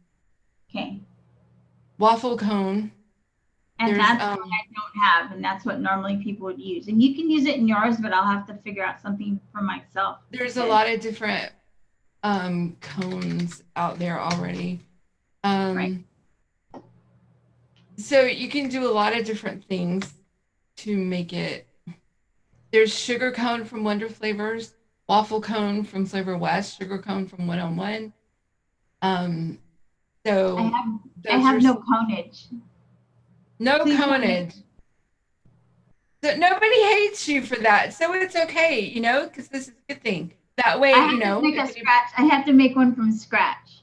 Okay. Waffle cone. And There's that's what I don't have, and that's what normally people would use. And you can use it in yours, but I'll have to figure out something for myself. there's a lot of different cones out there already. Right. So you can do a lot of different things to make it. There's sugar cone from Wonder Flavors, waffle cone from Flavor West, sugar cone from 101. So I have no conage. No Please conage. So nobody hates you for that. So it's okay, you know, because this is a good thing. That way, I have you know. to make a scratch. I have to make one from scratch.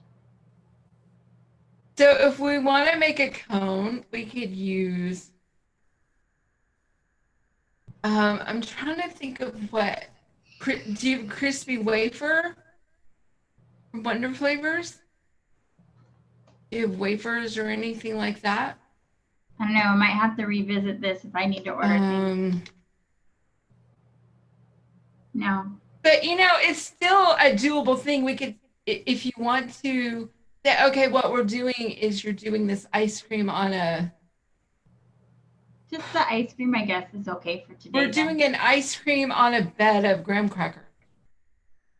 So if we want to make a cone, we could use. I'm trying to think of what. Do you have crispy wafer from Wonder Flavors? Do you have wafers or anything like that? I don't know. I might have to revisit this if I need to order things. No. But you know, it's still a doable thing. We could, if you want to say, okay, what we're doing is you're doing this ice cream on a. Just the ice cream, I guess, is okay for today. We're doing an ice cream on a bed of graham cracker.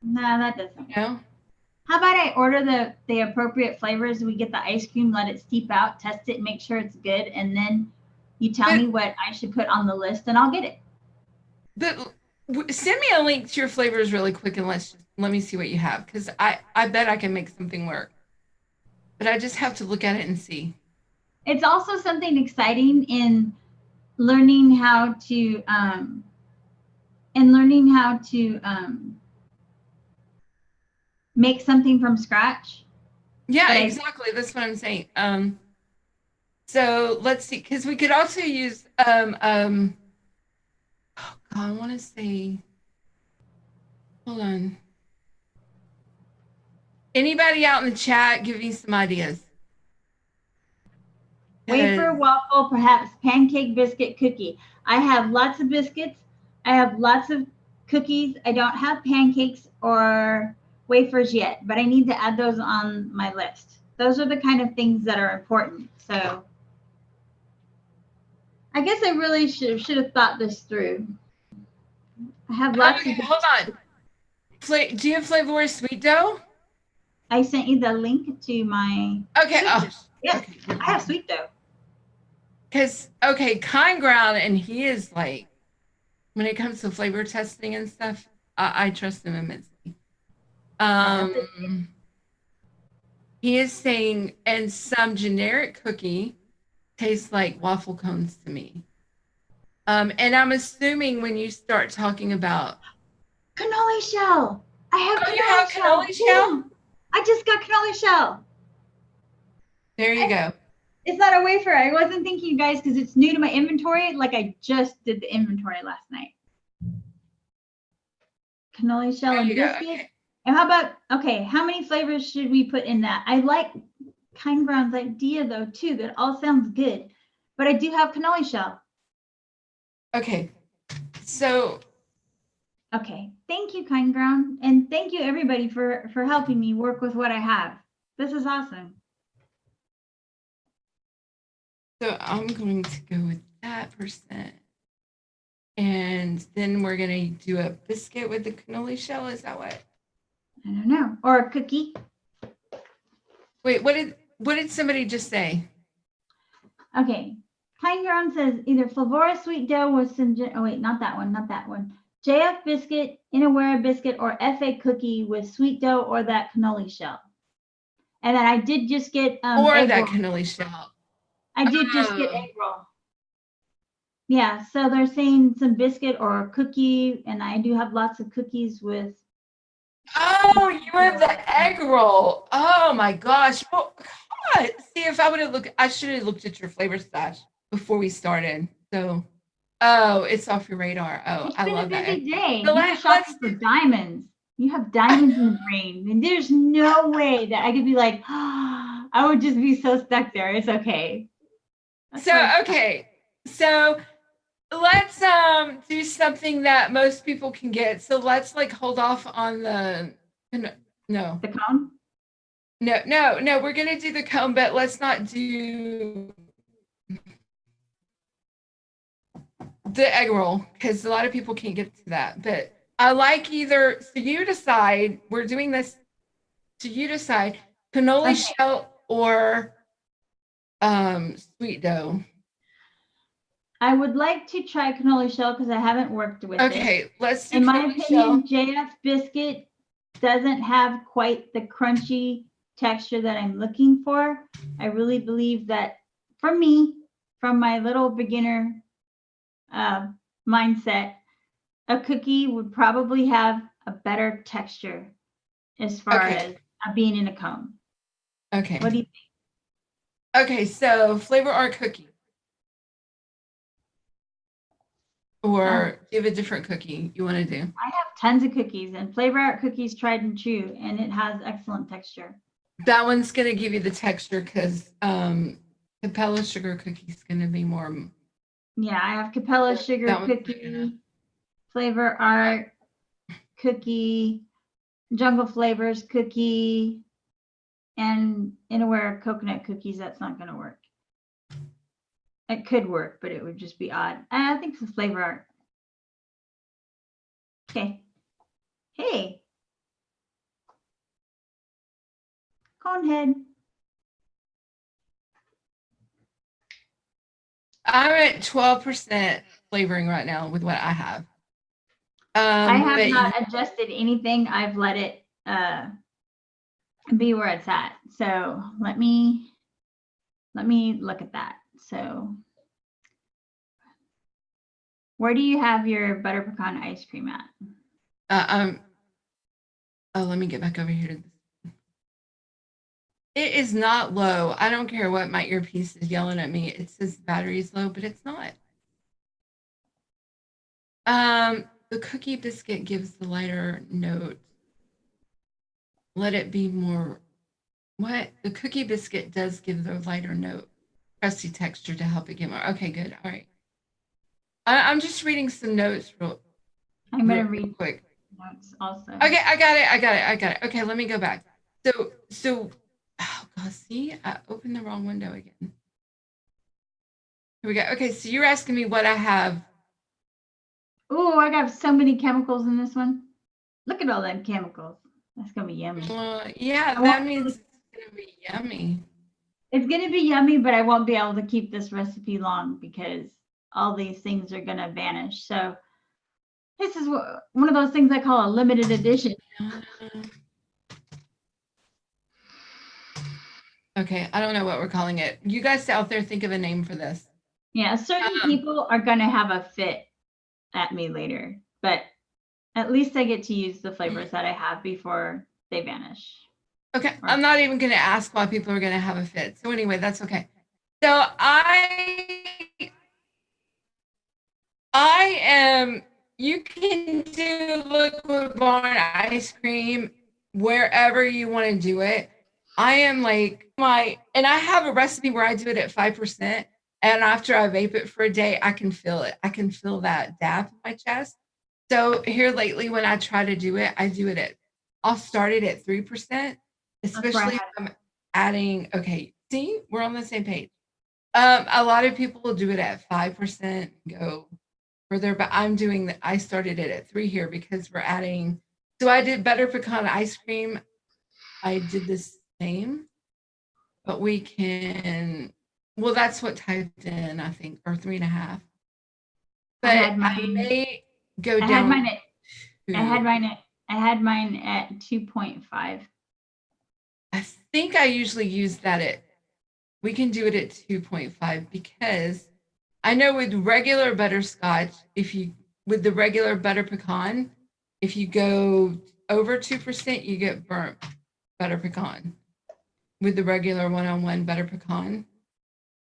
No, that doesn't. No. How about I order the appropriate flavors? We get the ice cream, let it steep out, test it, make sure it's good, and then you tell me what I should put on the list, and I'll get it. But send me a link to your flavors really quick, and let me see what you have, because I bet I can make something work. But I just have to look at it and see. It's also something exciting in learning how to make something from scratch. Yeah, exactly. That's what I'm saying. So let's see, because we could also use oh God, I want to say, hold on. Anybody out in the chat, give me some ideas. Wafer, waffle, perhaps pancake, biscuit, cookie. I have lots of biscuits. I have lots of cookies. I don't have pancakes or wafers yet, but I need to add those on my list. Those are the kind of things that are important. So I guess I really should have thought this through. I have lots of. Hold on. Do you have Flavor Sweet Dough? I sent you the link to my. Okay. Yes, okay. I have sweet dough. Because, okay, Kind Ground, and he is like, when it comes to flavor testing and stuff, I trust him immensely. He is saying, and some generic cookie tastes like waffle cones to me. And I'm assuming when you start talking about cannoli shell, I have cannoli shell. I just got cannoli shell. There you go. It's not a wafer. I wasn't thinking, you guys, because it's new to my inventory. Like I just did the inventory last night. Cannoli shell and biscuit. Okay. And how about, okay, how many flavors should we put in that? I like Kind Ground's idea though too. That all sounds good. But I do have cannoli shell. Okay. So. Okay. Thank you, Kind Ground. And thank you everybody for helping me work with what I have. This is awesome. So I'm going to go with that %. And then we're going to do a biscuit with the cannoli shell. Is that what? I don't know. Or a cookie. Wait, what did somebody just say? Okay. Kind Ground says either Flavora sweet dough with some, oh wait, not that one. JF biscuit, Inawera biscuit, or FA cookie with sweet dough or that cannoli shell. And then I did just get or that cannoli shell. I did just get egg roll. Yeah, so they're saying some biscuit or a cookie, and I do have lots of cookies with. Oh, you have the egg roll. Oh my gosh. Well, God. See, if I would have looked, I should have looked at your flavor stash before we started. So Oh, it's off your radar. Oh, It's I been a love that. busy day. So You were shopping let's for diamonds. You have diamonds in the brain, and there's no way that I could be like, oh, I would just be so stuck there. It's okay. That's so where it's okay. So let's do something that most people can get. So let's like hold off on the no. the cone. No, we're gonna do the cone, but let's not do the egg roll because a lot of people can't get to that. But I like either, so you decide, we're doing this, so you decide cannoli Okay. shell or sweet dough. I would like to try cannoli shell because I haven't worked with it. Okay, let's do In my cannoli shell. opinion, JF biscuit doesn't have quite the crunchy texture that I'm looking for. I really believe that for me, from my little beginner mindset, a cookie would probably have a better texture as far as being in a cone. Okay. What do you think? Okay, so flavor art cookie. Or do you have a different cookie you want to do? I have tons of cookies, and flavor art cookies tried and true, and it has excellent texture. That one's going to give you the texture because Capella sugar cookie is going to be more. Yeah, I have Capella sugar cookie, flavor art cookie, jungle flavors cookie, and Inaware coconut cookies. That's not going to work. It could work, but it would just be odd. I think it's flavor art. Okay. Hey. Conehead. I'm at 12% flavoring right now with what I have. I have not adjusted anything. I've let it be where it's at. So let me look at that. So where do you have your butter pecan ice cream at? Oh, let me get back over here to this. It is not low. I don't care what my earpiece is yelling at me. It says battery's low, but it's not. The cookie biscuit gives the lighter note. Let it be more. What? The cookie biscuit does give the lighter note, crusty texture to help it get more. Okay, good. All right. I'm just reading some notes I'm going to read quick. Notes also. Okay, I got it. Okay, let me go back. So, oh God, see, I opened the wrong window again. Here we go. Okay, so you're asking me what I have. Oh, I got so many chemicals in this one. Look at all them chemicals. That's going to be yummy. Yeah, that means it's going to be yummy. It's going to be yummy, but I won't be able to keep this recipe long because all these things are going to vanish. So this is one of those things I call a limited edition. Okay, I don't know what we're calling it. You guys out there think of a name for this. Yeah, certain people are going to have a fit at me later, but at least I get to use the flavors that I have before they vanish. Okay, I'm not even going to ask why people are going to have a fit. So anyway, that's okay. So I am, you can do liquid barn ice cream wherever you want to do it. I am like and I have a recipe where I do it at 5%. And after I vape it for a day, I can feel it. I can feel that dap in my chest. So here lately, when I try to do it, I do it I'll start it at 3%, especially if I'm adding, okay, see, we're on the same page. A lot of people will do it at 5%, go further, but I started it at 3 here because we're adding, so I did butter pecan ice cream. I did the same, but we can, well, that's what typed in, I think, or 3.5. But I may go down. I had mine at 2.5. I think I usually use that we can do it at 2.5 because I know with regular butterscotch, with the regular butter pecan, if you go over 2%, you get burnt butter pecan with the regular one-on-one butter pecan.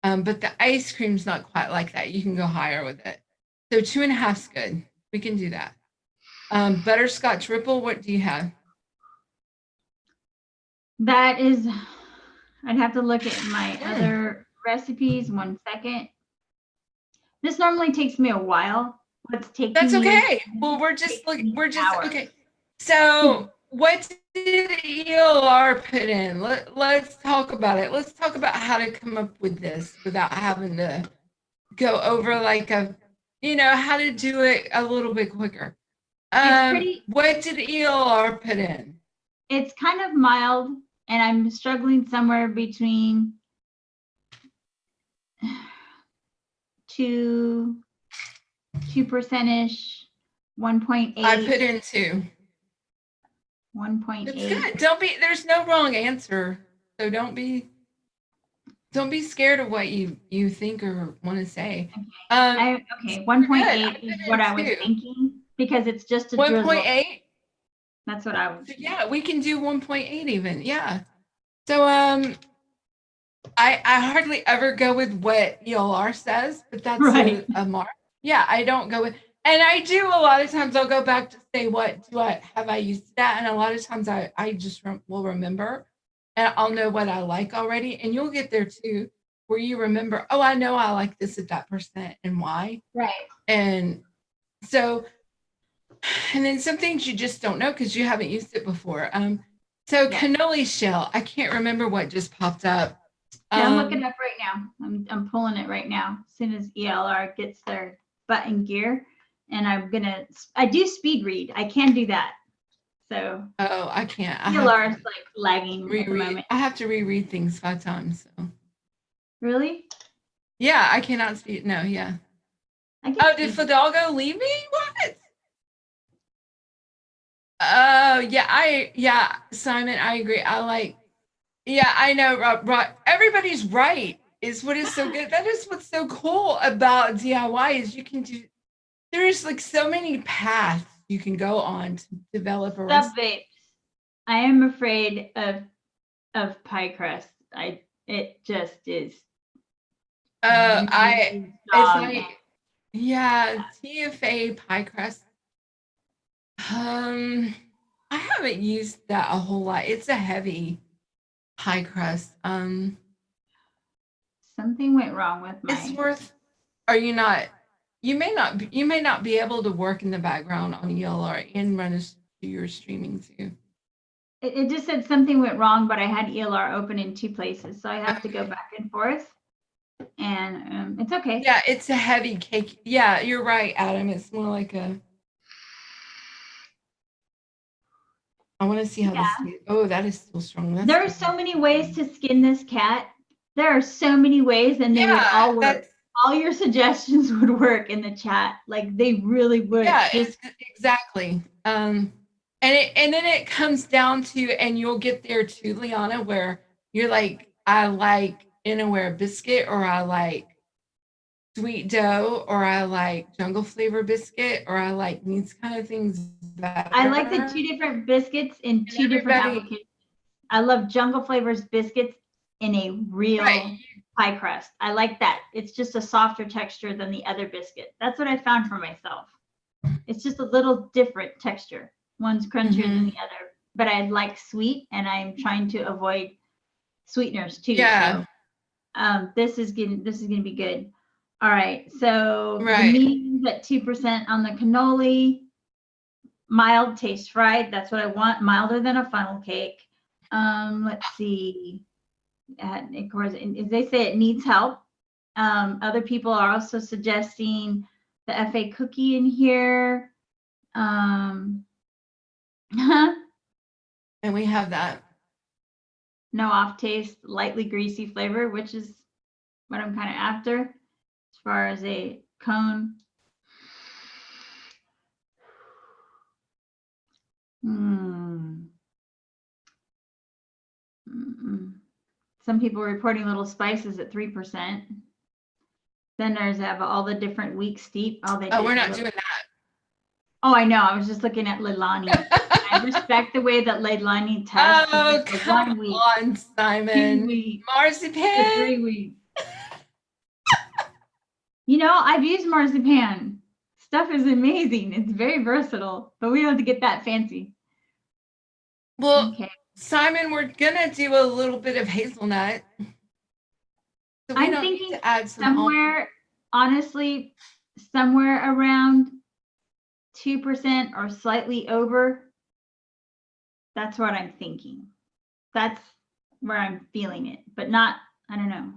But the ice cream's not quite like that. You can go higher with it. So 2.5 is good. We can do that. Butterscotch Ripple, what do you have? That is, I'd have to look at my other recipes. 1 second. This normally takes me a while. What's taking That's you? okay. Well, we're just hours. okay. So what did ELR put in? Let's talk about it. Let's talk about how to come up with this without having to go over like how to do it a little bit quicker. What did ELR put in? It's kind of mild, and I'm struggling somewhere between 2%-ish, 1.8. I put in 2. 1.8. It's good. There's no wrong answer. So don't be scared of what you think or want to say. Okay. 1.8 is what I was thinking, because it's just a 1.8. That's what I was. So yeah, we can do 1.8 even. Yeah. So I hardly ever go with what ELR says, but that's a mark. Yeah, I don't go with, and I do a lot of times. I'll go back to say, have I used that? And a lot of times I just will remember, and I'll know what I like already. And you'll get there too, where you remember, oh, I know I like this at that percent and why. Right. And so, and then some things you just don't know because you haven't used it before. So cannoli shell, I can't remember what just popped up. Yeah, I'm looking it up right now. I'm pulling it right now. As soon as ELR gets their butt in gear, and I do speed read. I can do that. So. Oh, I can't. ELR is like lagging at the moment. I have to reread things 5 times. So. Really? Yeah, I cannot speed. No, yeah. Did Fidalgo leave me? What? Oh, yeah, Simon, I agree. I know, Rob, everybody's right is what is so good. That is what's so cool about DIY is you can do, there's like so many paths you can go on to develop a recipe. I am afraid of pie crust. It just is. TFA pie crust. I haven't used that a whole lot. It's a heavy pie crust. Something went wrong with mine. It's worth. Are you not? You may not be able to work in the background on ELR and run your streaming too. It just said something went wrong, but I had ELR open in 2 places, so I have to go back and forth. And it's okay. Yeah, it's a heavy cake. Yeah, you're right, Adam. It's more like a. I want to see how this. Oh, that is still strong. There are so many ways to skin this cat. There are so many ways, and they would all work. All your suggestions would work in the chat. Like they really would. Yeah, exactly. And then it comes down to, and you'll get there too, Liana, where you're like, I like Innoware biscuit, or I like sweet dough, or I like jungle flavor biscuit, or I like these kind of things better. I like the 2 different biscuits in 2 different applications. I love jungle flavors biscuits in a real pie crust. I like that. It's just a softer texture than the other biscuit. That's what I found for myself. It's just a little different texture. One's crunchier than the other, but I like sweet, and I'm trying to avoid sweeteners too. Yeah. So, this is gonna be good. All right. So the medium's at 2% on the cannoli. Mild taste fried. That's what I want. Milder than a funnel cake. Let's see. Of course, as they say, it needs help. Other people are also suggesting the FA cookie in here. And we have that. No off taste, lightly greasy flavor, which is what I'm kind of after as far as a cone. Some people are reporting little spices at 3%. Then there's all the different weak steep. We're not doing that. Oh, I know. I was just looking at Leilani. I respect the way that Leilani tests. Oh, come on, Simon. 2 weeks. Marzipan. 3 weeks. I've used marzipan. stuff is amazing. It's very versatile, but we don't have to get that fancy. Well, Okay. Simon, we're gonna do a little bit of hazelnut. So we I'm don't need thinking to add some almond. somewhere, honestly, somewhere around 2% or slightly over. That's what I'm thinking. That's where I'm feeling it, but not, I don't know.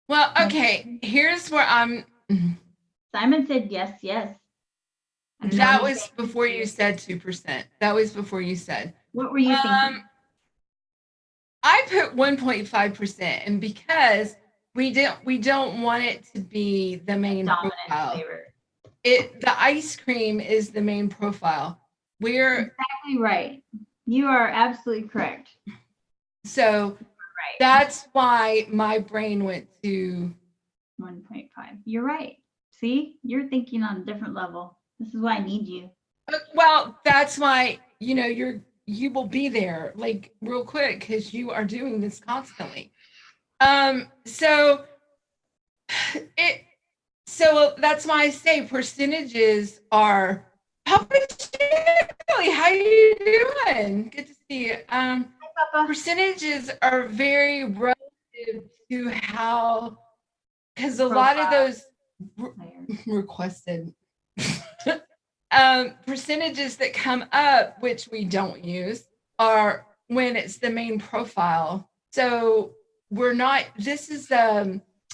Well, okay, here's where I'm. Simon said yes, yes. I don't know That what he's was saying. before you said 2%. That was before you said. What were you thinking? I put 1.5%, and because we don't want it to be the main Dominant profile. flavor. The ice cream is the main profile. We're Exactly right. You are absolutely correct. so Right. that's why my brain went to 1.5. You're right. See, you're thinking on a different level. This is why I need you. well, that's why, you know, you will be there like real quick because you are doing this constantly. So that's why I say percentages are Papa Chili, how you doing? Good to see you. Hi, Papa. Percentages are very relative to how, because a lot of those requested percentages that come up, which we don't use, are when it's the main profile. So we're not, this is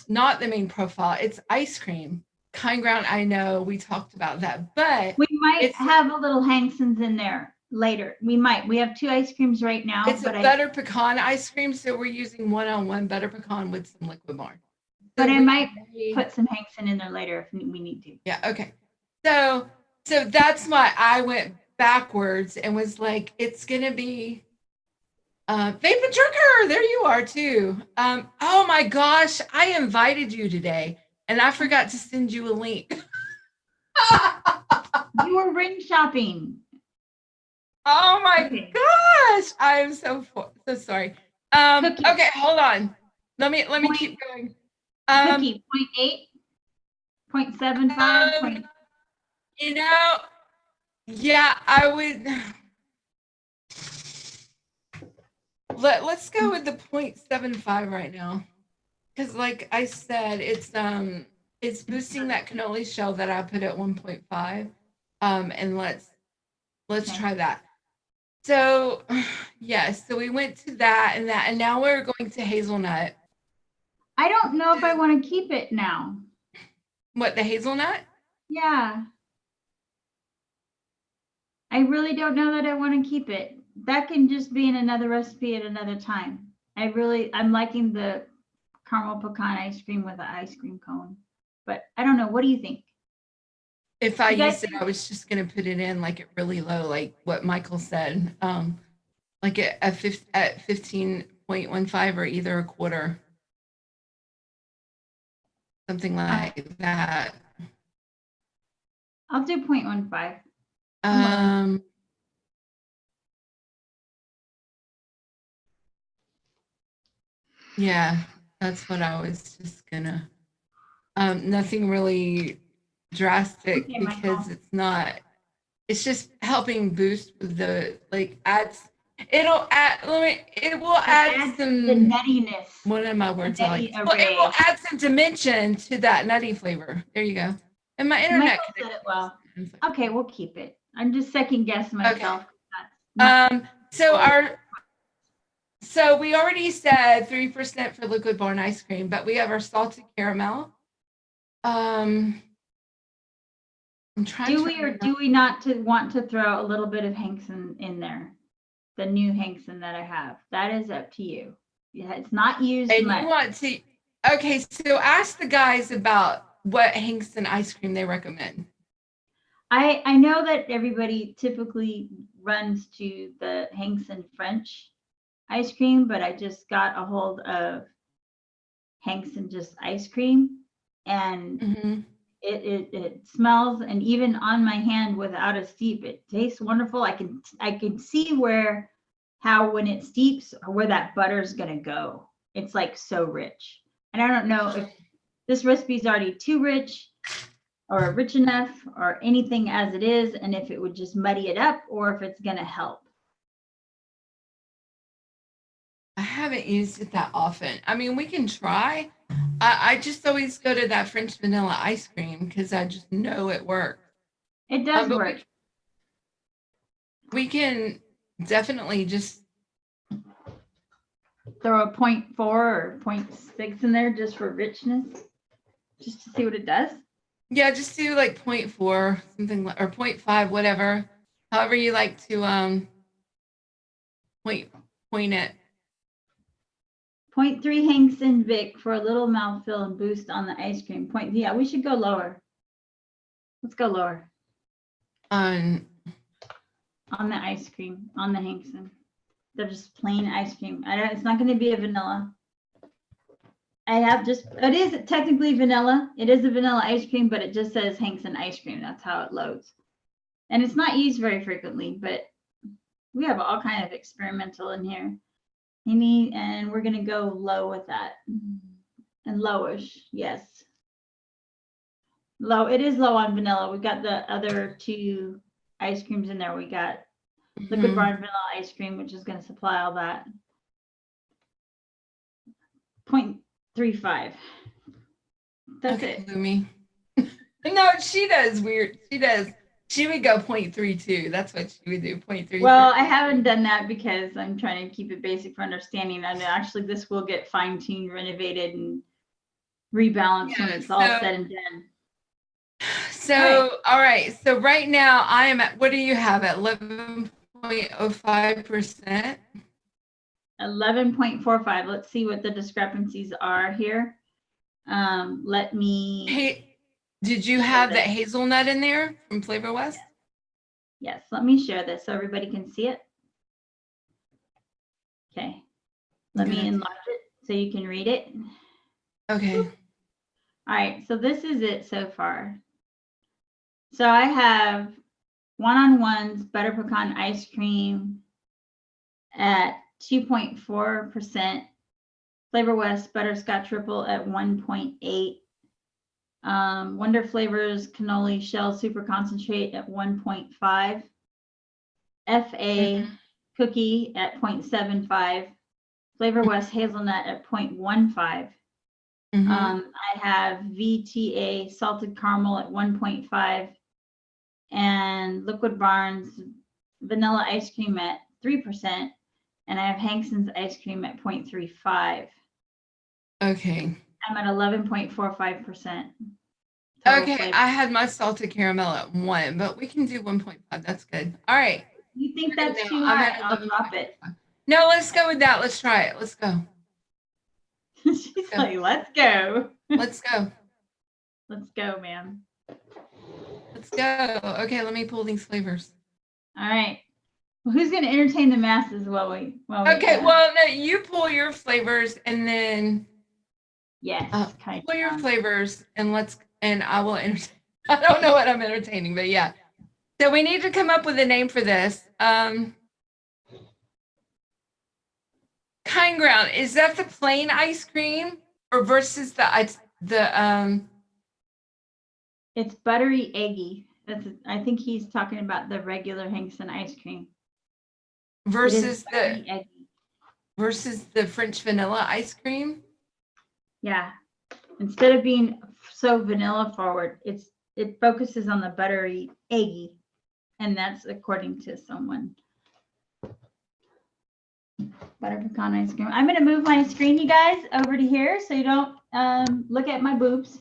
not the main profile, it's ice cream. Kind Ground, I know we talked about that, but we might have a little Hanksons in there later. We might. We have 2 ice creams right now. It's a butter pecan ice cream, so we're using 1-on-1 butter pecan with some liquid barn. But I might put some Hankson in there later if we need to. Yeah, okay. So that's why I went backwards and was like, it's gonna be Vapin Trucker. There you are too. Oh my gosh, I invited you today and I forgot to send you a link. You were ring shopping. Oh my gosh, I am so sorry. Okay, hold on. Let me keep going. Cookie, 0.8, 0.75. You know, yeah, I would. Let's go with the 0.75 right now, because like I said, it's boosting that cannoli shell that I put at 1.5. And let's try that. So yes, so we went to that, and now we're going to hazelnut. I don't know if I want to keep it now. What, the hazelnut? Yeah. I really don't know that I want to keep it. That can just be in another recipe at another time. I'm liking the caramel pecan ice cream with the ice cream cone, but I don't know. What do you think? If I used it, I was just going to put it in like it really low, like what Michael said, like at 15.15 or either a quarter, something like that. I'll do 0.15. Yeah, that's what I was just gonna. Nothing really drastic because it's just helping boost the like adds. It will add some the nuttiness. One of my words I like. Well, it will add some dimension to that nutty flavor. There you go. And my internet said it well. Okay, we'll keep it. I'm just second guessing myself. Okay. So we already said 3% for liquid barn ice cream, but we have our salted caramel. I'm trying. Do we not want to throw a little bit of Hankson in there? The new Hankson that I have. That is up to you. Yeah, it's not used and much. You want to? Okay, so ask the guys about what Hankson ice cream they recommend. I know that everybody typically runs to the Hankson French ice cream, but I just got a hold of Hankson just ice cream, and it smells, and even on my hand without a steep, it tastes wonderful. I can see how when it steeps where that butter is gonna go. It's like so rich, and I don't know if this recipe is already too rich or rich enough or anything as it is, and if it would just muddy it up or if it's going to help. I haven't used it that often. I mean, we can try. I just always go to that French vanilla ice cream because I just know it works. It does But work. we can definitely just Throw a 0.4 or 0.6 in there just for richness, just to see what it does. yeah, just do like 0.4 something or 0.5, whatever. However you like to point it. 0.3 Hankson Vic for a little mouthfeel and boost on the ice cream. Yeah, we should go lower. Let's go lower. On the ice cream, on the Hankson. They're just plain ice cream. It's not going to be a vanilla. It is technically vanilla. It is a vanilla ice cream, but it just says Hankson ice cream. That's how it loads. And it's not used very frequently, but we have all kind of experimental in here. And we're going to go low with that. And lowish, yes. Low. It is low on vanilla. We got the other two ice creams in there. We got Liquid Barn vanilla ice cream, which is going to supply all that. 0.35. That's it. Lumi. No, she does weird. She would go 0.32. That's what she would do. 0.33. Well, I haven't done that because I'm trying to keep it basic for understanding. And actually, this will get fine-tuned, renovated, and rebalanced when it's all said and done. So, all right. So right now I am at, what do you have at 11.05%? 11.45. Let's see what the discrepancies are here. Let me. Hey, did you have that hazelnut in there from Flavor West? Yes. Let me share this so everybody can see it. Okay. Let me enlarge it so you can read it. Okay. All right. So this is it so far. So I have one-on-ones butter pecan ice cream at 2.4%. Flavor West butterscotch ripple at 1.8. Wonder Flavors cannoli shell super concentrate at 1.5. FA cookie at 0.75. Flavor West hazelnut at 0.15. I have VTA salted caramel at 1.5 and Liquid Barn's vanilla ice cream at 3%. And I have Hankson's ice cream at 0.35. Okay. I'm at 11.45%. Okay, flavor. I had my salted caramel at 1, but we can do 1.5. That's good. All right. You think that's too high? I'll drop it. No, let's go with that. Let's try it. Let's go. She's like, let's go. Let's go. Let's go, ma'am. Let's go. Okay, let me pull these flavors. All right. Well, who's going to entertain the masses while we okay, well, no, you pull your flavors and then pull your flavors and I will entertain. I don't know what I'm entertaining, but yeah. So we need to come up with a name for this. Kind Ground, is that the plain ice cream or versus the It's buttery eggy. I think he's talking about the regular Hankson ice cream. Versus the French vanilla ice cream? Yeah. Instead of being so vanilla forward, it focuses on the buttery eggy. And that's according to someone. Butter pecan ice cream. I'm going to move my screen, you guys, over to here so you don't look at my boobs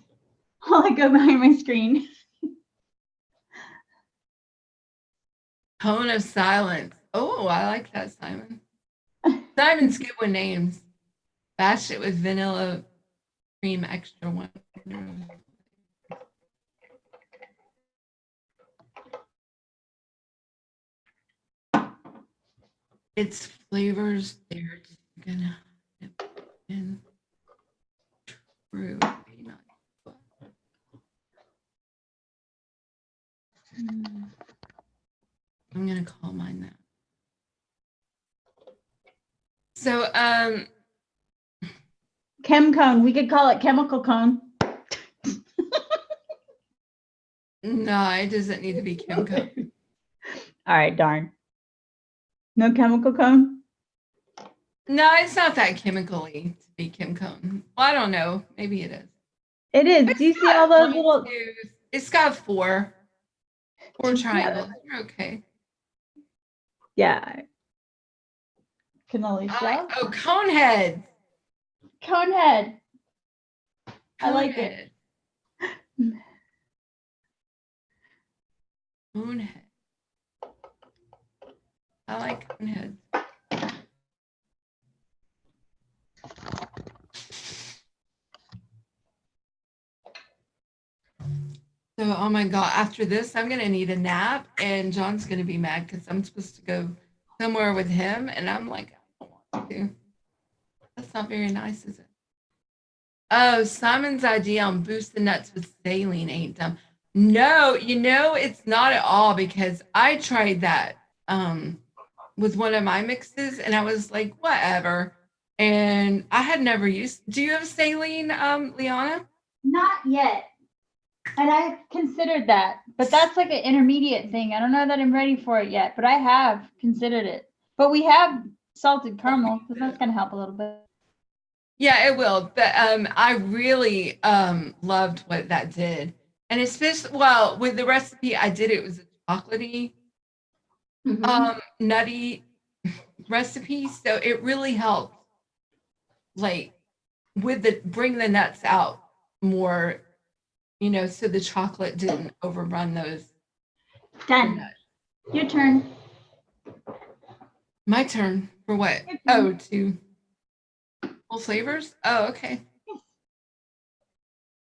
while I go behind my screen. Cone of Silence. Oh, I like that, Simon. Simon's good with names. Bash it with vanilla cream extra one. Its flavors there. Just gonna dip in true. I'm gonna call mine that. So Chem cone. We could call it chemical cone. No, it doesn't need to be Kim cone. All right, darn. No chemical cone? No, it's not that chemically to be Kim cone. Well, I don't know. Maybe it is. It is. It's Do you see got all those one, little? two, it's got four Yeah. triangles. You're okay. Yeah. Cannoli shell. Oh, cone head. Cone head. I Cone like head. it. Cone head. I like cone heads. So, oh my God, after this, I'm going to need a nap, and John's going to be mad because I'm supposed to go somewhere with him. And I'm like, I don't want to. That's not very nice, is it? Oh, Simon's idea on boosting nuts with saline ain't dumb. No, it's not at all because I tried that with one of my mixes and I was like, whatever. And I had never used. Do you have saline, Liana? Not yet. And I considered that, but that's like an intermediate thing. I don't know that I'm ready for it yet, but I have considered it. But we have salted caramel because that's going to help a little bit. Yeah, it will. But I really loved what that did. And especially, well, with the recipe I did, it was a chocolatey, nutty recipe. So it really helped, like, with the bring the nuts out more, so the chocolate didn't overrun those. Done. Your turn. My turn for what? Oh, to full flavors? Oh, okay.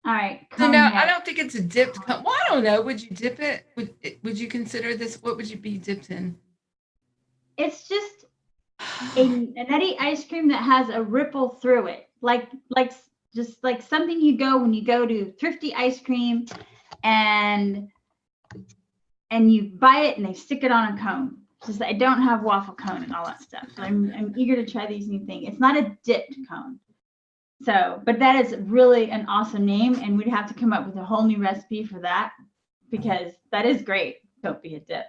All right. So no, I don't think it's a dipped cone. Well, I don't know. Would you dip it? Would you consider this? What would you be dipped in? It's just a nutty ice cream that has a ripple through it, like just like something you go when you go to Thrifty Ice Cream, and you buy it and they stick it on a cone. Just I don't have waffle cone and all that stuff, so I'm eager to try these new things. It's not a dipped cone. So, but that is really an awesome name, and we'd have to come up with a whole new recipe for that because that is great. Don't be a dip.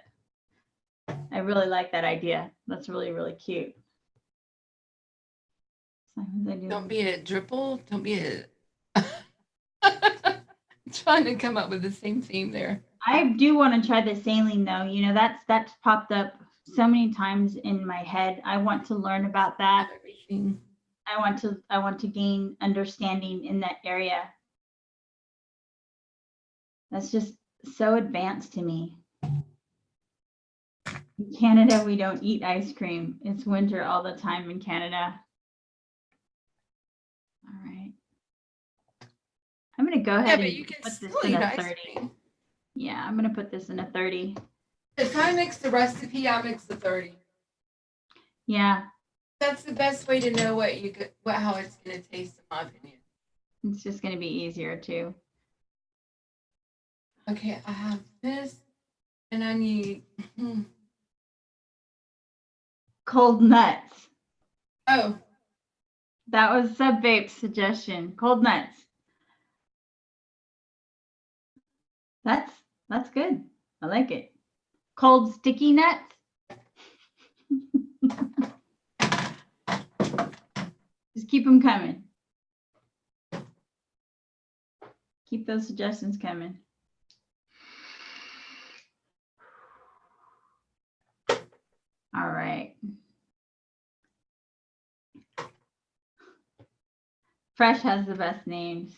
I really like that idea. That's really, really cute. Don't be a dripple. Don't be a. Trying to come up with the same theme there. I do want to try the saline though. That's popped up so many times in my head. I want to learn about that. Everything. I want to gain understanding in that area. That's just so advanced to me. In Canada, we don't eat ice cream. It's winter all the time in Canada. All right. I'm going to go ahead and put this in a 30. Yeah, I'm going to put this in a 30. If I mix the recipe, I'll mix the 30. Yeah. That's the best way to know how it's going to taste, in my opinion. It's just going to be easier too. Okay, I have this, and I need cold nuts. Oh, that was Tam Vapes' suggestion. Cold nuts. That's good. I like it. Cold sticky nuts. Just keep them coming. Keep those suggestions coming. All right. Fresh has the best names.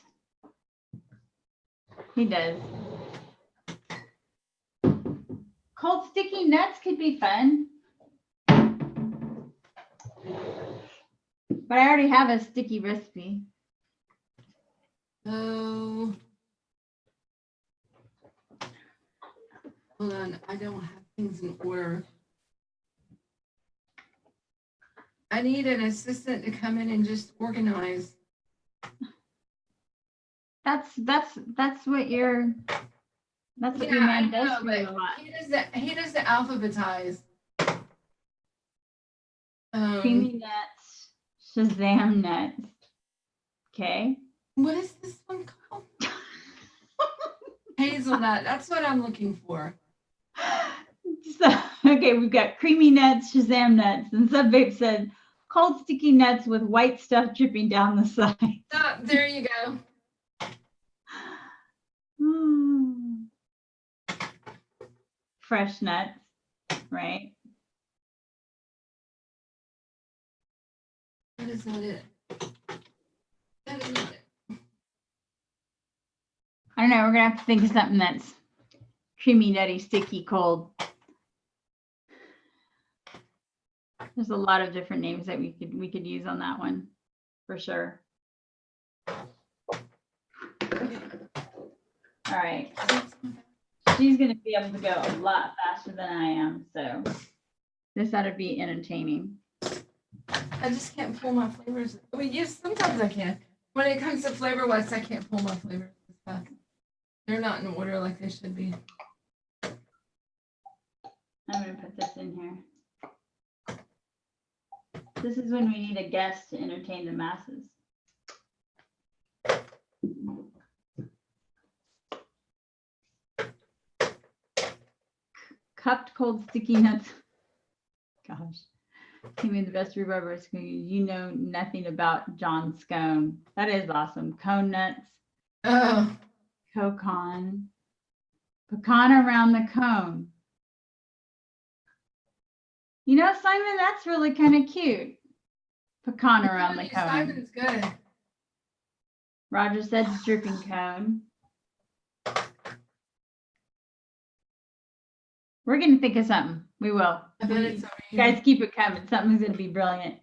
He does. Cold sticky nuts could be fun. But I already have a sticky recipe. Oh. Hold on, I don't have things in order. I need an assistant to come in and just organize. That's what your man does for you a lot. He doesn't alphabetize. Creamy nuts, Shazam nuts. Okay. What is this one called? Hazelnut. That's what I'm looking for. So, okay, we've got creamy nuts, Shazam nuts, and Sub Vape said cold sticky nuts with white stuff dripping down the side. Oh, there you go. Fresh nuts, right? That is not it. That is not it. I don't know. We're gonna have to think of something that's creamy, nutty, sticky, cold. There's a lot of different names that we could use on that one, for sure. All right. She's gonna be able to go a lot faster than I am, so this ought to be entertaining. I just can't pull my flavors. I mean, yes, sometimes I can. When it comes to Flavor West, I can't pull my flavors and stuff. They're not in order like they should be. I'm gonna put this in here. This is when we need a guest to entertain the masses. Cupped cold sticky nuts. Gosh. Give me the best rhubarb. You know nothing about John Scone. That is awesome. Cone nuts. Oh. Cocon. Pecan around the cone. You know, Simon, that's really kind of cute. Pecan around the cone. Simon's good. Roger said dripping cone. We're going to think of something. We will. I bet it's over You guys keep it coming. Something's going to be brilliant.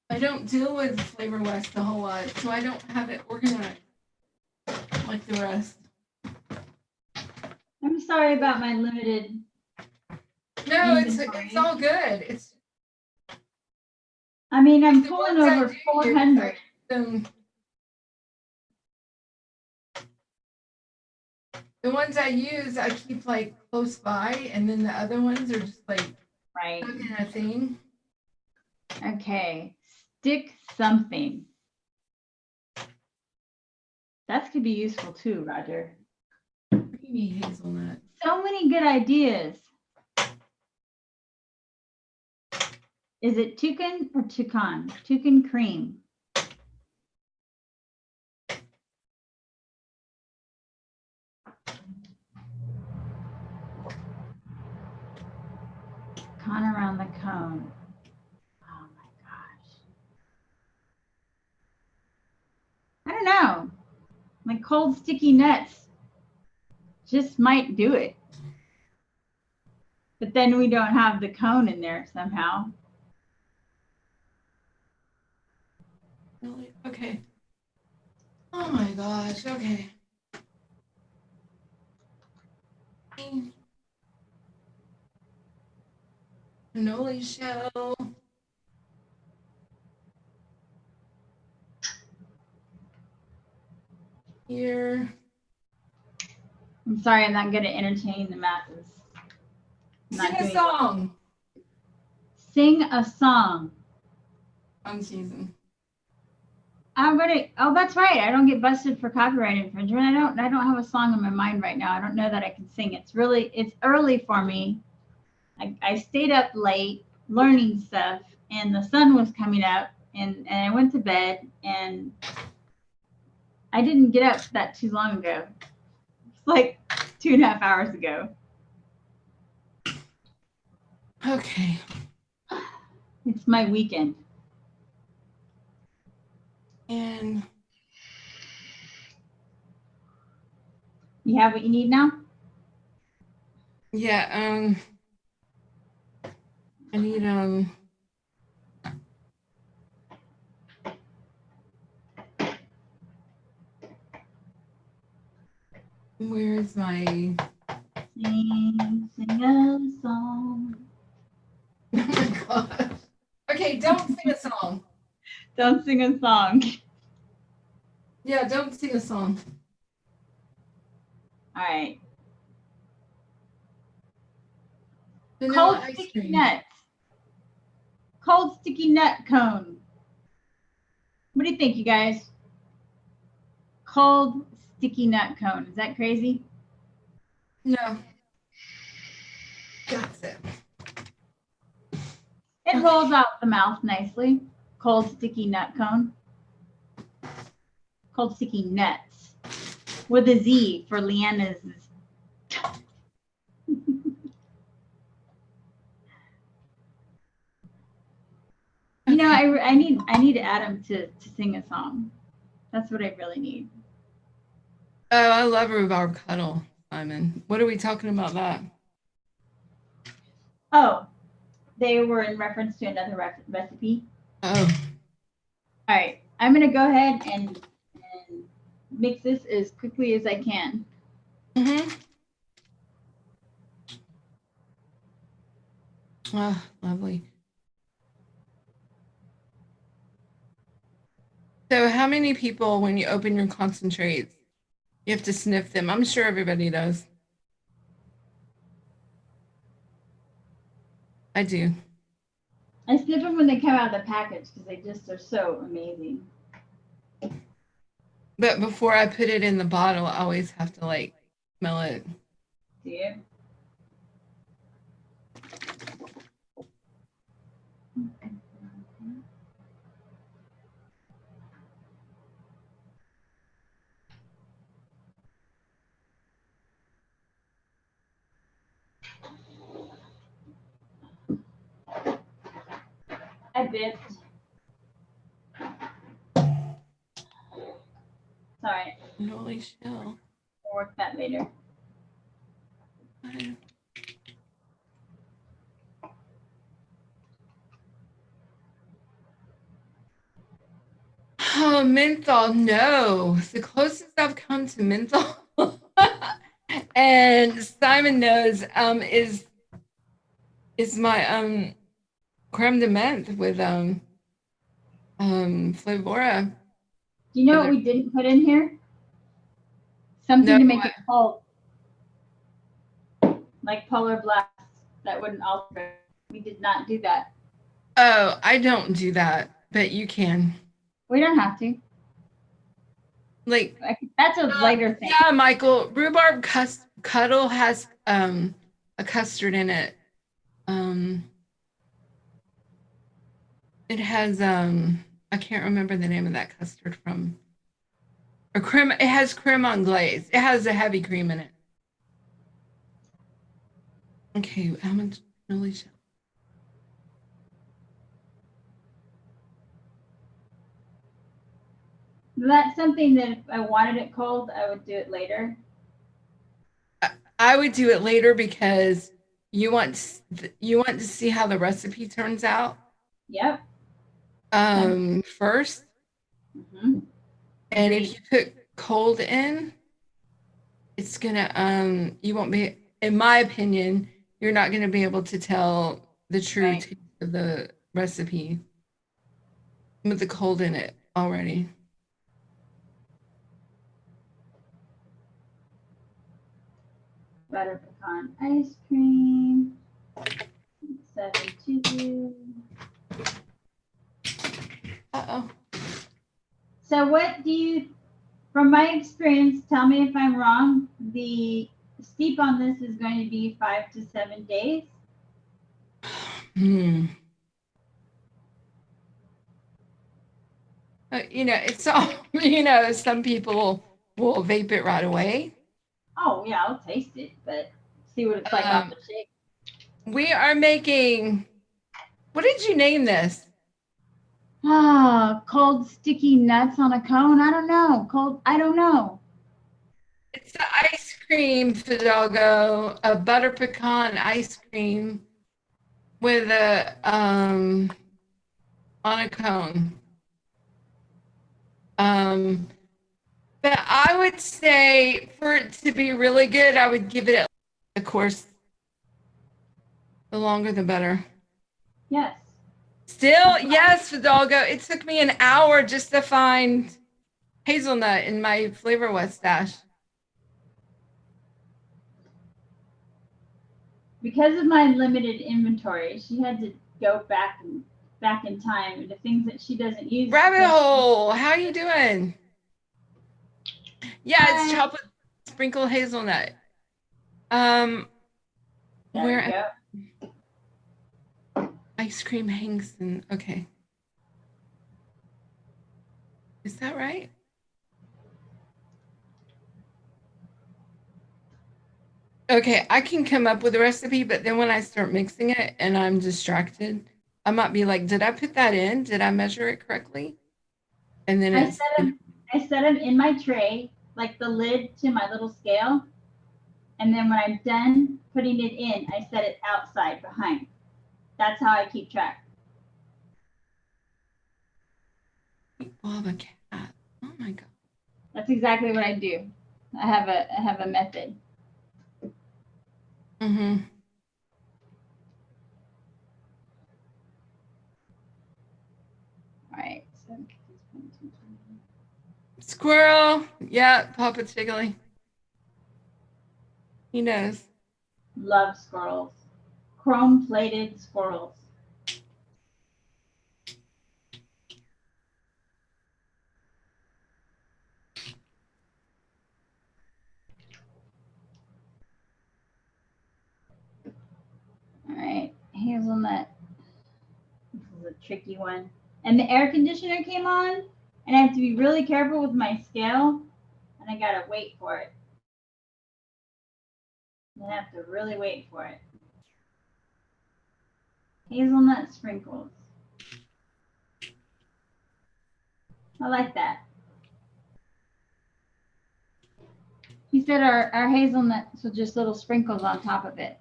I don't deal with Flavor West a whole lot, so I don't have it organized like the rest. I'm sorry about my limited. No, it's all good. It's. I mean, I'm pulling over 400. The ones I use, I keep like close by, and then the other ones are just like right stuck in a thing. Okay, stick something. That could be useful too, Roger. Creamy hazelnut. So many good ideas. Is it toucan or toucan? Toucan cream. Con around the cone. Oh my gosh. I don't know. Like cold sticky nuts just might do it. But then we don't have the cone in there somehow. Really? Okay. Oh my gosh. Okay. Cannoli shell. Here. I'm sorry, I'm not good at entertaining the masses. Sing a song. Sing a song. I'm teasing. I'm gonna. Oh, that's right. I don't get busted for copyright infringement. I don't have a song in my mind right now. I don't know that I can sing. It's early for me. I stayed up late learning stuff, and the sun was coming up, and I went to bed, and I didn't get up that too long ago. It's like 2.5 hours ago. Okay. It's my weekend. And you have what you need now? Yeah, I need where's my Sing a song. Oh my gosh. Okay, don't sing a song. Don't sing a song. Yeah, don't sing a song. All right. Vanilla Cold ice sticky cream. nuts. Cold sticky nut cone. What do you think, you guys? Cold sticky nut cone. Is that crazy? No. That's it. It rolls out the mouth nicely. Cold sticky nut cone. Cold sticky nuts. With a Z for Leanna's. You know, I need Adam to sing a song. That's what I really need. Oh, I love rhubarb cuddle, Simon. What are we talking about that? Oh, they were in reference to another recipe. Oh. All right, I'm gonna go ahead and mix this as quickly as I can. Mm-hmm. Oh, lovely. So how many people, when you open your concentrates, you have to sniff them? I'm sure everybody does. I do. I sniff them when they come out of the package because they just are so amazing. But before I put it in the bottle, I always have to like smell it. Do you? I bipped. Sorry. Holy shell. We'll work that later. Oh, menthol. No. The closest I've come to menthol, and Simon knows, is my creme de menthe with Flavora. Do you know what we didn't put in here? Something to make it cold. Like polar blast that wouldn't alter. We did not do that. Oh, I don't do that, but you can. We don't have to. Like that's a lighter thing. Yeah, Michael, rhubarb cuddle has a custard in it. It has I can't remember the name of that custard from. Or creme. It has creme on glaze. It has a heavy cream in it. Okay, how much? Holy shit. That's something that if I wanted it cold, I would do it later. I would do it later because you want to see how the recipe turns out. Yep. First. Mm-hmm. And if you put cold in, it's gonna you won't be, in my opinion, you're not gonna be able to tell the true taste of the recipe with the cold in it already. Butter pecan ice cream. 7-2. Uh-oh. So what do you, from my experience, tell me if I'm wrong, the steep on this is going to be 5 to 7 days? You know, it's all, some people will vape it right away. Oh, yeah, I'll taste it, but see what it's like off the shake. We are making, what did you name this? Cold sticky nuts on a cone? I don't know. I don't know. It's an ice cream, Fidalgo, a butter pecan ice cream with a, on a cone. But I would say for it to be really good, I would give it, of course, the longer the better. Yes. Still, yes, Fidalgo. It took me an hour just to find hazelnut in my Flavor West stash. Because of my limited inventory, she had to go back and back in time, the things that she doesn't use. Rabbit hole, how you doing? Yeah, it's Hi. chocolate sprinkle hazelnut. There Where you go. ice cream hangs in, okay. Is that right? Okay, I can come up with a recipe, but then when I start mixing it and I'm distracted, I might be like, did I put that in? Did I measure it correctly? And then I set them in my tray, like the lid to my little scale. And then when I'm done putting it in, I set it outside behind. That's how I keep track. Love a cat. Oh my God. That's exactly what I do. I have a method. Mm-hmm. All right. So, Squirrel. Yeah, Papa Chiggly. He knows. love squirrels. Chrome plated squirrels. All right, hazelnut. This is a tricky one. And the air conditioner came on, and I have to be really careful with my scale, and I gotta wait for it. I have to really wait for it. Hazelnut sprinkles. I like that. He said our hazelnuts with just little sprinkles on top of it.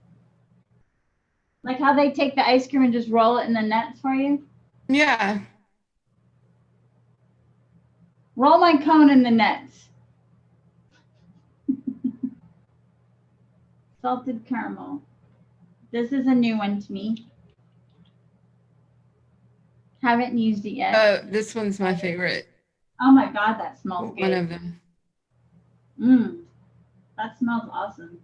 Like how they take the ice cream and just roll it in the nuts for you? Yeah. Roll my cone in the nuts. Salted caramel. This is a new one to me. Haven't used it yet. Oh, this one's my favorite. Oh my God, that smells good. One of them. That smells awesome.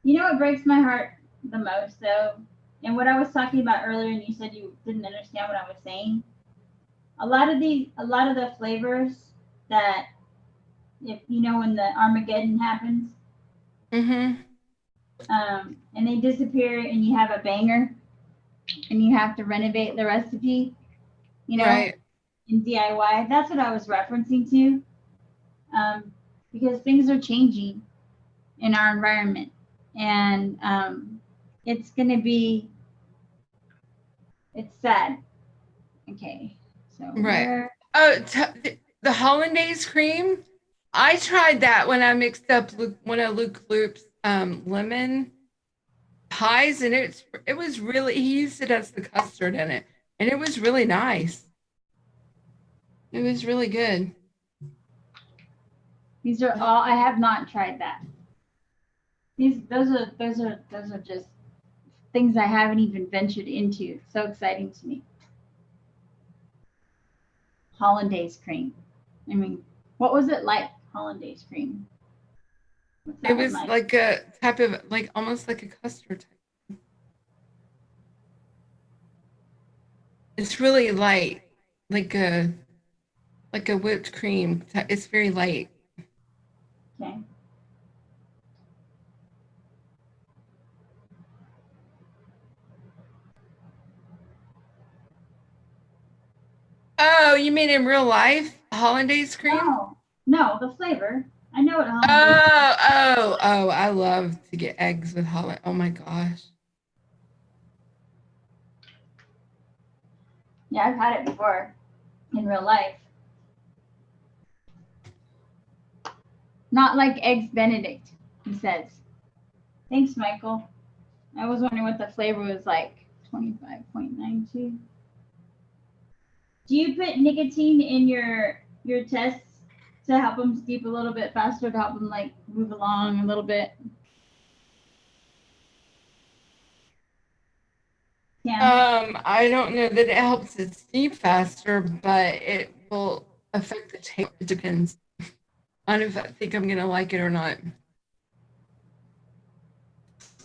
You know what breaks my heart the most, though, and what I was talking about earlier, and you said you didn't understand what I was saying. A lot of the flavors that, if you know, when the Armageddon happens, Mm-hmm. And they disappear, and you have a banger, and you have to renovate the recipe, you know, Right. in DIY. That's what I was referencing to, because things are changing in our environment, and it's sad. Okay, so Right. Oh, the hollandaise cream. I tried that when I mixed up one of Luke Loop's lemon pies, and it was really, he used it as the custard in it, and it was really nice. It was really good. These are all, I have not tried that. Those are just things I haven't even ventured into. So exciting to me. Hollandaise cream. I mean, what was it like, hollandaise cream? It was like a type of, like almost like a custard type. It's really light, like a whipped cream. It's very light. Okay. Oh, you mean in real life? Hollandaise cream? No, the flavor. I know what hollandaise. Oh, I love to get eggs with hollandaise. Oh my gosh. Yeah, I've had it before in real life. Not like eggs Benedict, he says. Thanks, Michael. I was wondering what the flavor was like. 25.92. Do you put nicotine in your tests to help them steep a little bit faster, to help them like move along a little bit? Yeah. I don't know that it helps it steep faster, but it will affect the taste. It depends. I don't know if I think I'm gonna like it or not.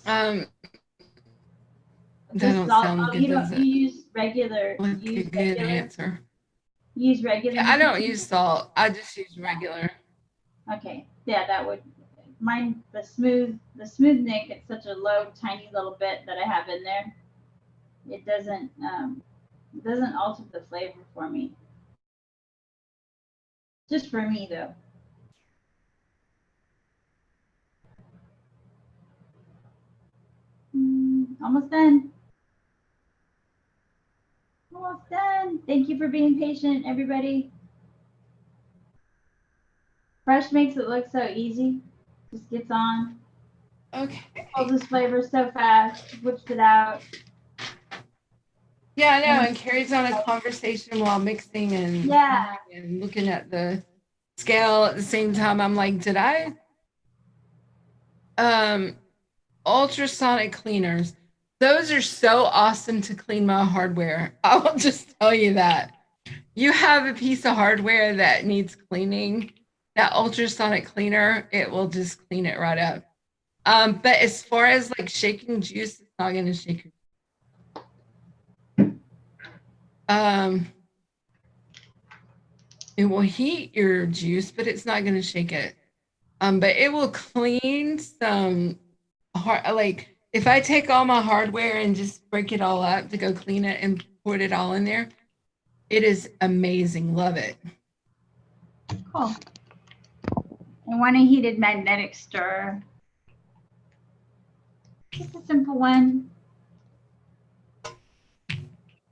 That The don't salt. sound Oh, good, you does don't. You it? use regular. Like You a use good regular. answer. Use regular. Yeah, I don't use salt. I just use regular. Okay. Yeah, that would. Mine the smooth nick. It's such a low, tiny little bit that I have in there. It doesn't alter the flavor for me. Just for me though. Almost done. Almost done. Thank you for being patient, everybody. Fresh makes it look so easy. Just gets on. Okay. Pulls this flavor so fast. Whips it out. Yeah, I know, and carries on a conversation while mixing and Yeah. and looking at the scale at the same time. I'm like, did I ultrasonic cleaners? Those are so awesome to clean my hardware. I will just tell you that. You have a piece of hardware that needs cleaning, that ultrasonic cleaner, it will just clean it right up. But as far as like shaking juice, it's not gonna shake your it will heat your juice, but it's not gonna shake it. But it will clean some like if I take all my hardware and just break it all up to go clean it and put it all in there, it is amazing. Love it. Cool. I want a heated magnetic stirrer. Just a simple one.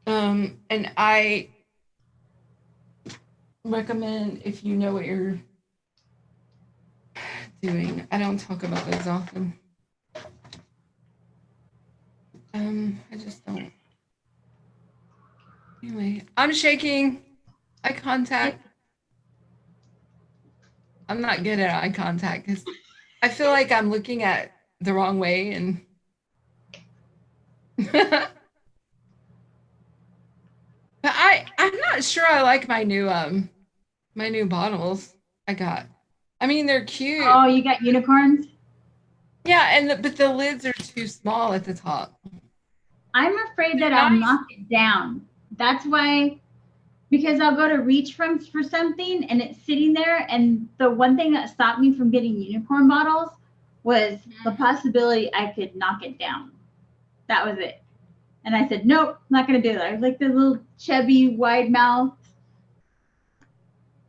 And I recommend if you know what you're doing. I don't talk about those often. I just don't. Anyway, I'm shaking. Eye contact. I'm not good at eye contact because I feel like I'm looking at the wrong way and but I'm not sure I like my new bottles I got. I mean they're cute. Oh, you got unicorns? Yeah, and but the lids are too small at the top. I'm afraid that I'll knock it down. That's why, because I'll go to reach for something and it's sitting there. And the one thing that stopped me from getting unicorn bottles was the possibility I could knock it down. That was it. And I said, nope, not going to do that. I like the little chubby, wide mouth.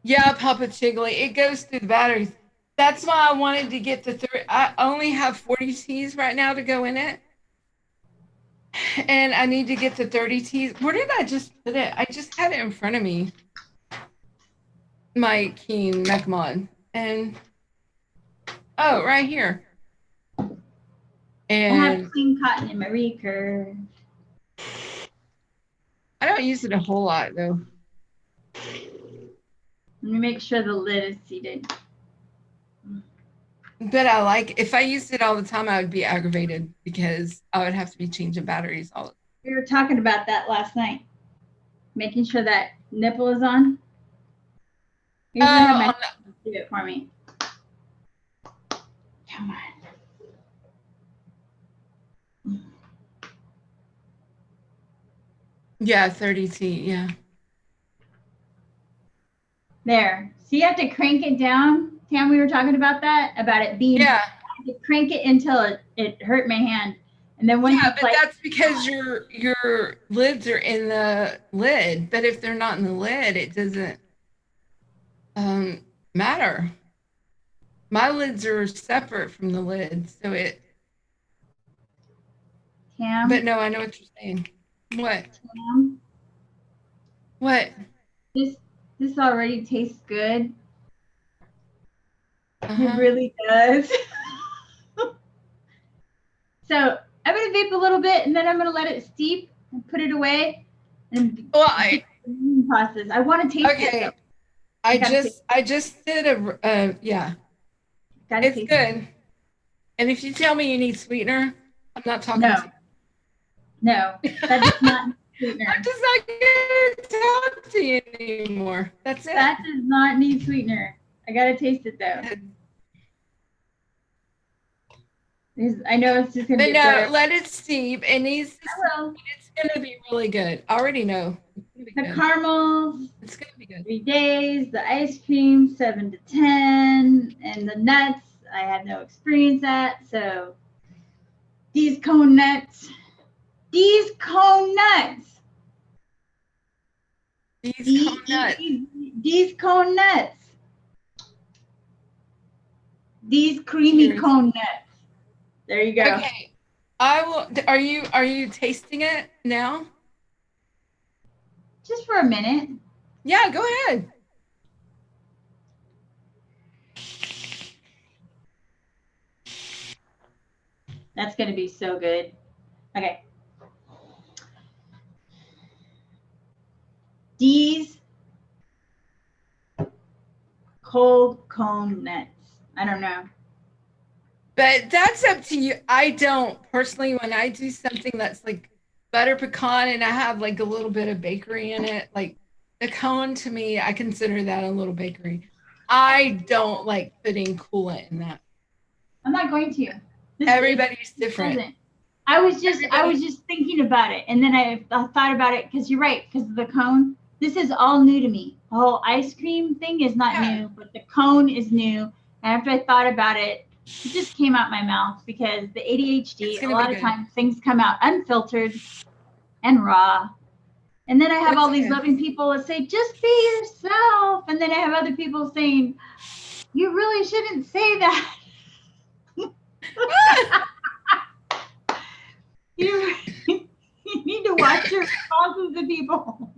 Yeah, Papa Chigley. It goes through the batteries. That's why I wanted to get the I only have 40 T's right now to go in it. And I need to get the 30 T's. Where did I just put it? I just had it in front of me. My Keen Mechmod. And oh, right here. And I have clean cotton in my recurve. I don't use it a whole lot though. Let me make sure the lid is seated. But I like, if I used it all the time, I would be aggravated because I would have to be changing batteries all the time. We were talking about that last night. Making sure that nipple is on. Here's my do it for me. Come on. Yeah, 30 T, yeah. There. So you have to crank it down. Tam, we were talking about that, about it being, yeah. To crank it until it hurt my hand. And then once but that's because your lids are in the lid. But if they're not in the lid, it doesn't matter. My lids are separate from the lid, so it. Tam? But no, I know what you're saying. What? Tam? What? This already tastes good. Uh-huh. It really does. So I'm going to vape a little bit and then I'm going to let it steep and put it away. And process. I want to taste it. Okay. I just did yeah. It's good. It. And if you tell me you need sweetener, I'm not talking to you. No, that does not need sweetener. I'm just not going to talk to you anymore. That's it. That does not need sweetener. I gotta taste it though. I know it's just gonna But be no, bitter. let it steep. It needs to I will. steep. It's gonna be really good. I already know. It's gonna be The good. caramels, It's gonna be good. 3 days. The ice cream, 7 to 10. And the nuts, I have no experience at. So these cone nuts. These cone nuts. These cone nuts. These cone nuts. These creamy Cheers. cone nuts. There you go. Okay. I will. Are you tasting it now? Just for a minute. Yeah, go ahead. That's going to be so good. Okay. These cold cone nuts. I don't know. But that's up to you. I don't personally, when I do something that's like butter pecan and I have like a little bit of bakery in it, like the cone to me, I consider that a little bakery. I don't like putting coolant in that. I'm not going to. Everybody's different. I was just thinking about it, and then I thought about it because you're right, because of the cone. This is all new to me. The whole ice cream thing is not new, but the cone is new. And after I thought about it, it just came out my mouth because the ADHD, a lot of times things come out unfiltered and raw. And then I have all these loving people that say, just be yourself. And then I have other people saying, you really shouldn't say that. You need to watch your responses to people.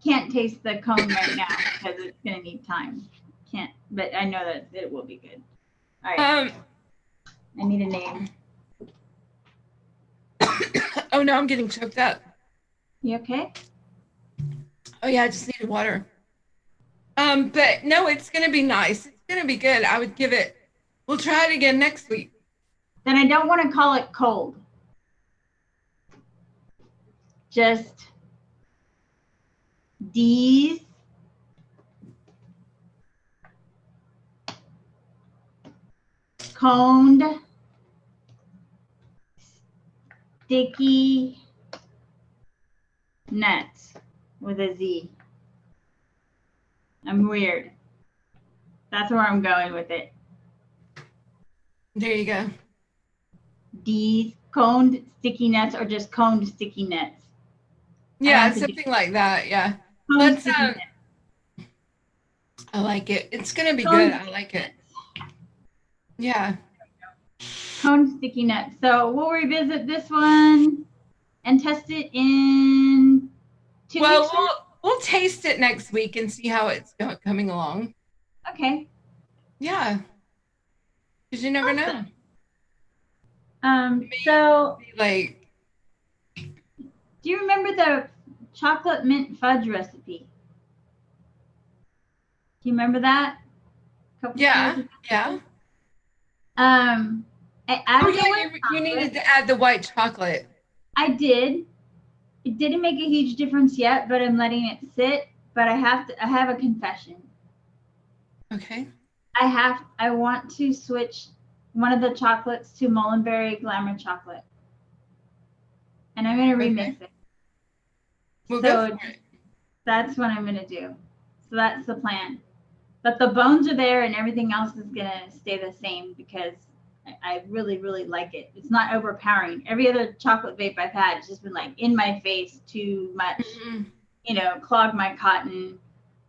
Can't taste the cone right now because it's going to need time. Can't, but I know that it will be good. All right. I need a name. Oh no, I'm getting choked up. You okay? Oh yeah, I just needed water. But no, it's gonna be nice. It's gonna be good. I would give it. We'll try it again next week. Then I don't want to call it cold. Just these coned sticky nuts with a Z. I'm weird. That's where I'm going with it. There you go. These coned sticky nuts or just coned sticky nuts? Yeah, something like that. Yeah. Let's I like it. It's gonna be good. I like it. Yeah. Cone sticky nuts. So we'll revisit this one and test it in 2 weeks. Well, we'll taste it next week and see how it's coming along. Okay. Yeah. Because you never know. So like, do you remember the chocolate mint fudge recipe? Do you remember that? Yeah. Yeah. I added you needed to add the white chocolate. I did. It didn't make a huge difference yet, but I'm letting it sit. But I have a confession. Okay. I want to switch one of the chocolates to Mullenberry Glamour chocolate. And I'm gonna remix it. We'll go for it. That's what I'm gonna do. So that's the plan. But the bones are there and everything else is gonna stay the same because I really, really like it. It's not overpowering. Every other chocolate vape I've had has just been like in my face too much, you know, clog my cotton,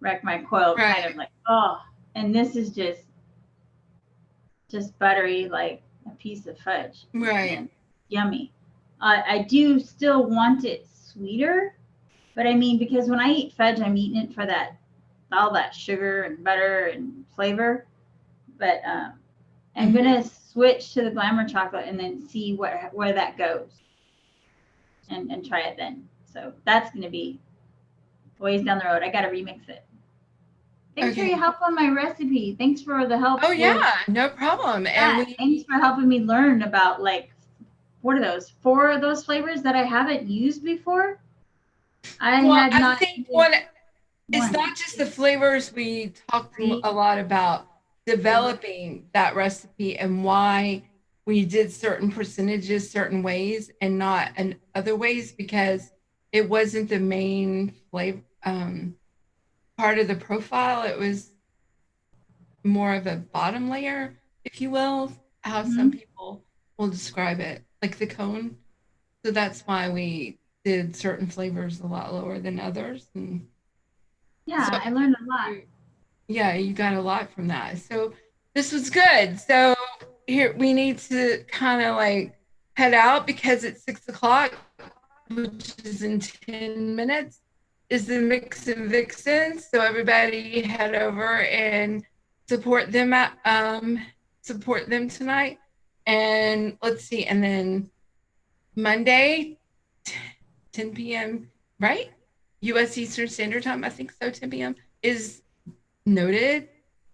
wreck my coil, kind of like, oh. And this is just buttery, like a piece of fudge. Right. Yummy. I do still want it sweeter, but I mean, because when I eat fudge, I'm eating it for all that sugar and butter and flavor. But I'm gonna switch to the Glamour chocolate and then see where that goes, and try it then. So that's gonna be ways down the road. I gotta remix it. Thanks for your help on my recipe. Thanks for the help. Oh yeah, no problem. And thanks for helping me learn about like, what are those? 4 of those flavors that I haven't used before. I think one, it's one. not just the flavors. We talked a lot about developing that recipe and why we did certain percentages certain ways and not in other ways, because it wasn't the main flavor part of the profile. It was more of a bottom layer, if you will, how some people will describe it, like the cone. So that's why we did certain flavors a lot lower than others. And yeah, so I learned a lot. yeah, you got a lot from that. So this was good. So here we need to kind of like head out because it's 6 o'clock, which is in 10 minutes, is the Mix and Vixens. So everybody head over and support them at support them tonight. And let's see, and then Monday, 10 p.m., right? US Eastern Standard Time, I think so, 10 p.m. is noted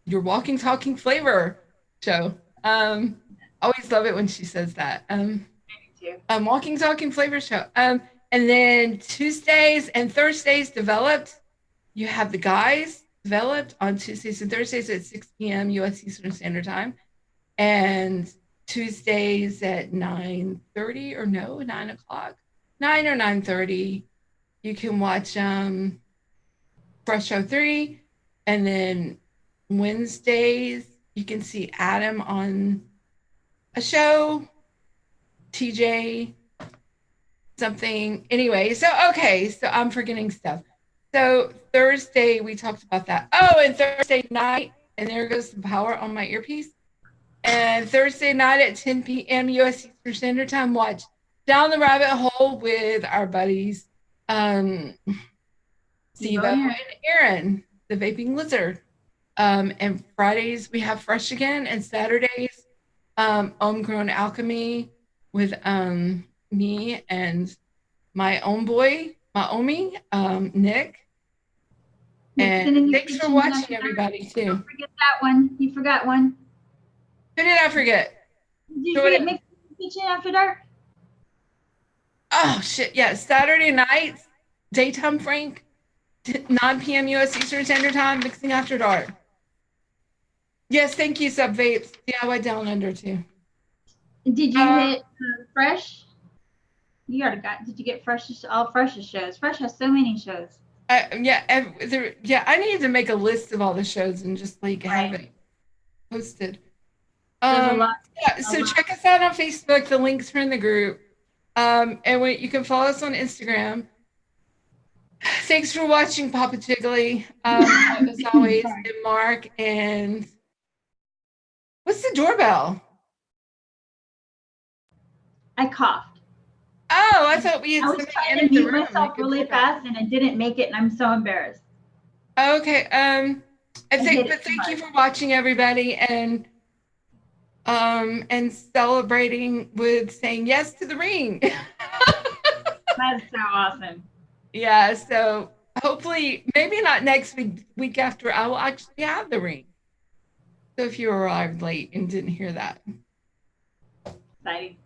your walking talking flavor show. Always love it when she says that. Walking talking flavor show. And then Tuesdays and Thursdays developed. You have the guys developed on Tuesdays and Thursdays at 6 p.m. US Eastern Standard Time, and Tuesdays at 9:30 or no 9 o'clock, 9 or 9:30. You can watch Fresh Show 3, and then Wednesdays you can see Adam on a show, TJ something. Anyway, so okay, so I'm forgetting stuff. So Thursday we talked about that. Oh, and Thursday night, and there goes the power on my earpiece. And Thursday night at 10 p.m. US Eastern Standard Time, watch Down the Rabbit Hole with our buddies, Steve and Aaron, the Vaping Lizard. And Fridays we have Fresh Again, and Saturdays, Ωhm Gron Alchemy with me and my own boy, my Omi, Nick. And thanks for watching, everybody, too. Don't forget that one. You forgot one. Who did I forget? Did you forget Mix in the Kitchen After Dark? Oh, shit. Yeah. Saturday nights, Daytime Frank, 9 p.m. US Eastern Standard Time, Mixing After Dark. Yes, thank you, Sub Vapes. DIY Down Under, too. Did you hit Fresh? Did you get Fresh? All Fresh's shows. Fresh has so many shows. Yeah, I need to make a list of all the shows and just like have it posted. There's a lot. Yeah, so check us out on Facebook. The links are in the group. And you can follow us on Instagram. Thanks for watching, Papa Jiggly. As always, and Mark. And what's the doorbell? I coughed. Oh, I thought we had. I was trying to mute myself really fast, and I didn't make it, and I'm so embarrassed. Okay. Thank you for watching, everybody, and celebrating with saying yes to the ring. That's so awesome. Yeah. So hopefully, maybe not next week after, I will actually have the ring. So if you arrived late and didn't hear that. Exciting.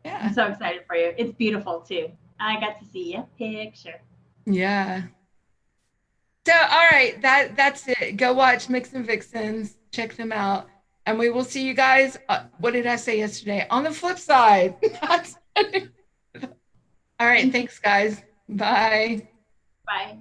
Yeah. I'm so excited for you. It's beautiful too. I got to see your picture. Yeah. So, all right, that's it. Go watch Mix and Vixens. Check them out. And we will see you guys, what did I say yesterday? On the flip side. All right, thanks, guys. Bye. Bye.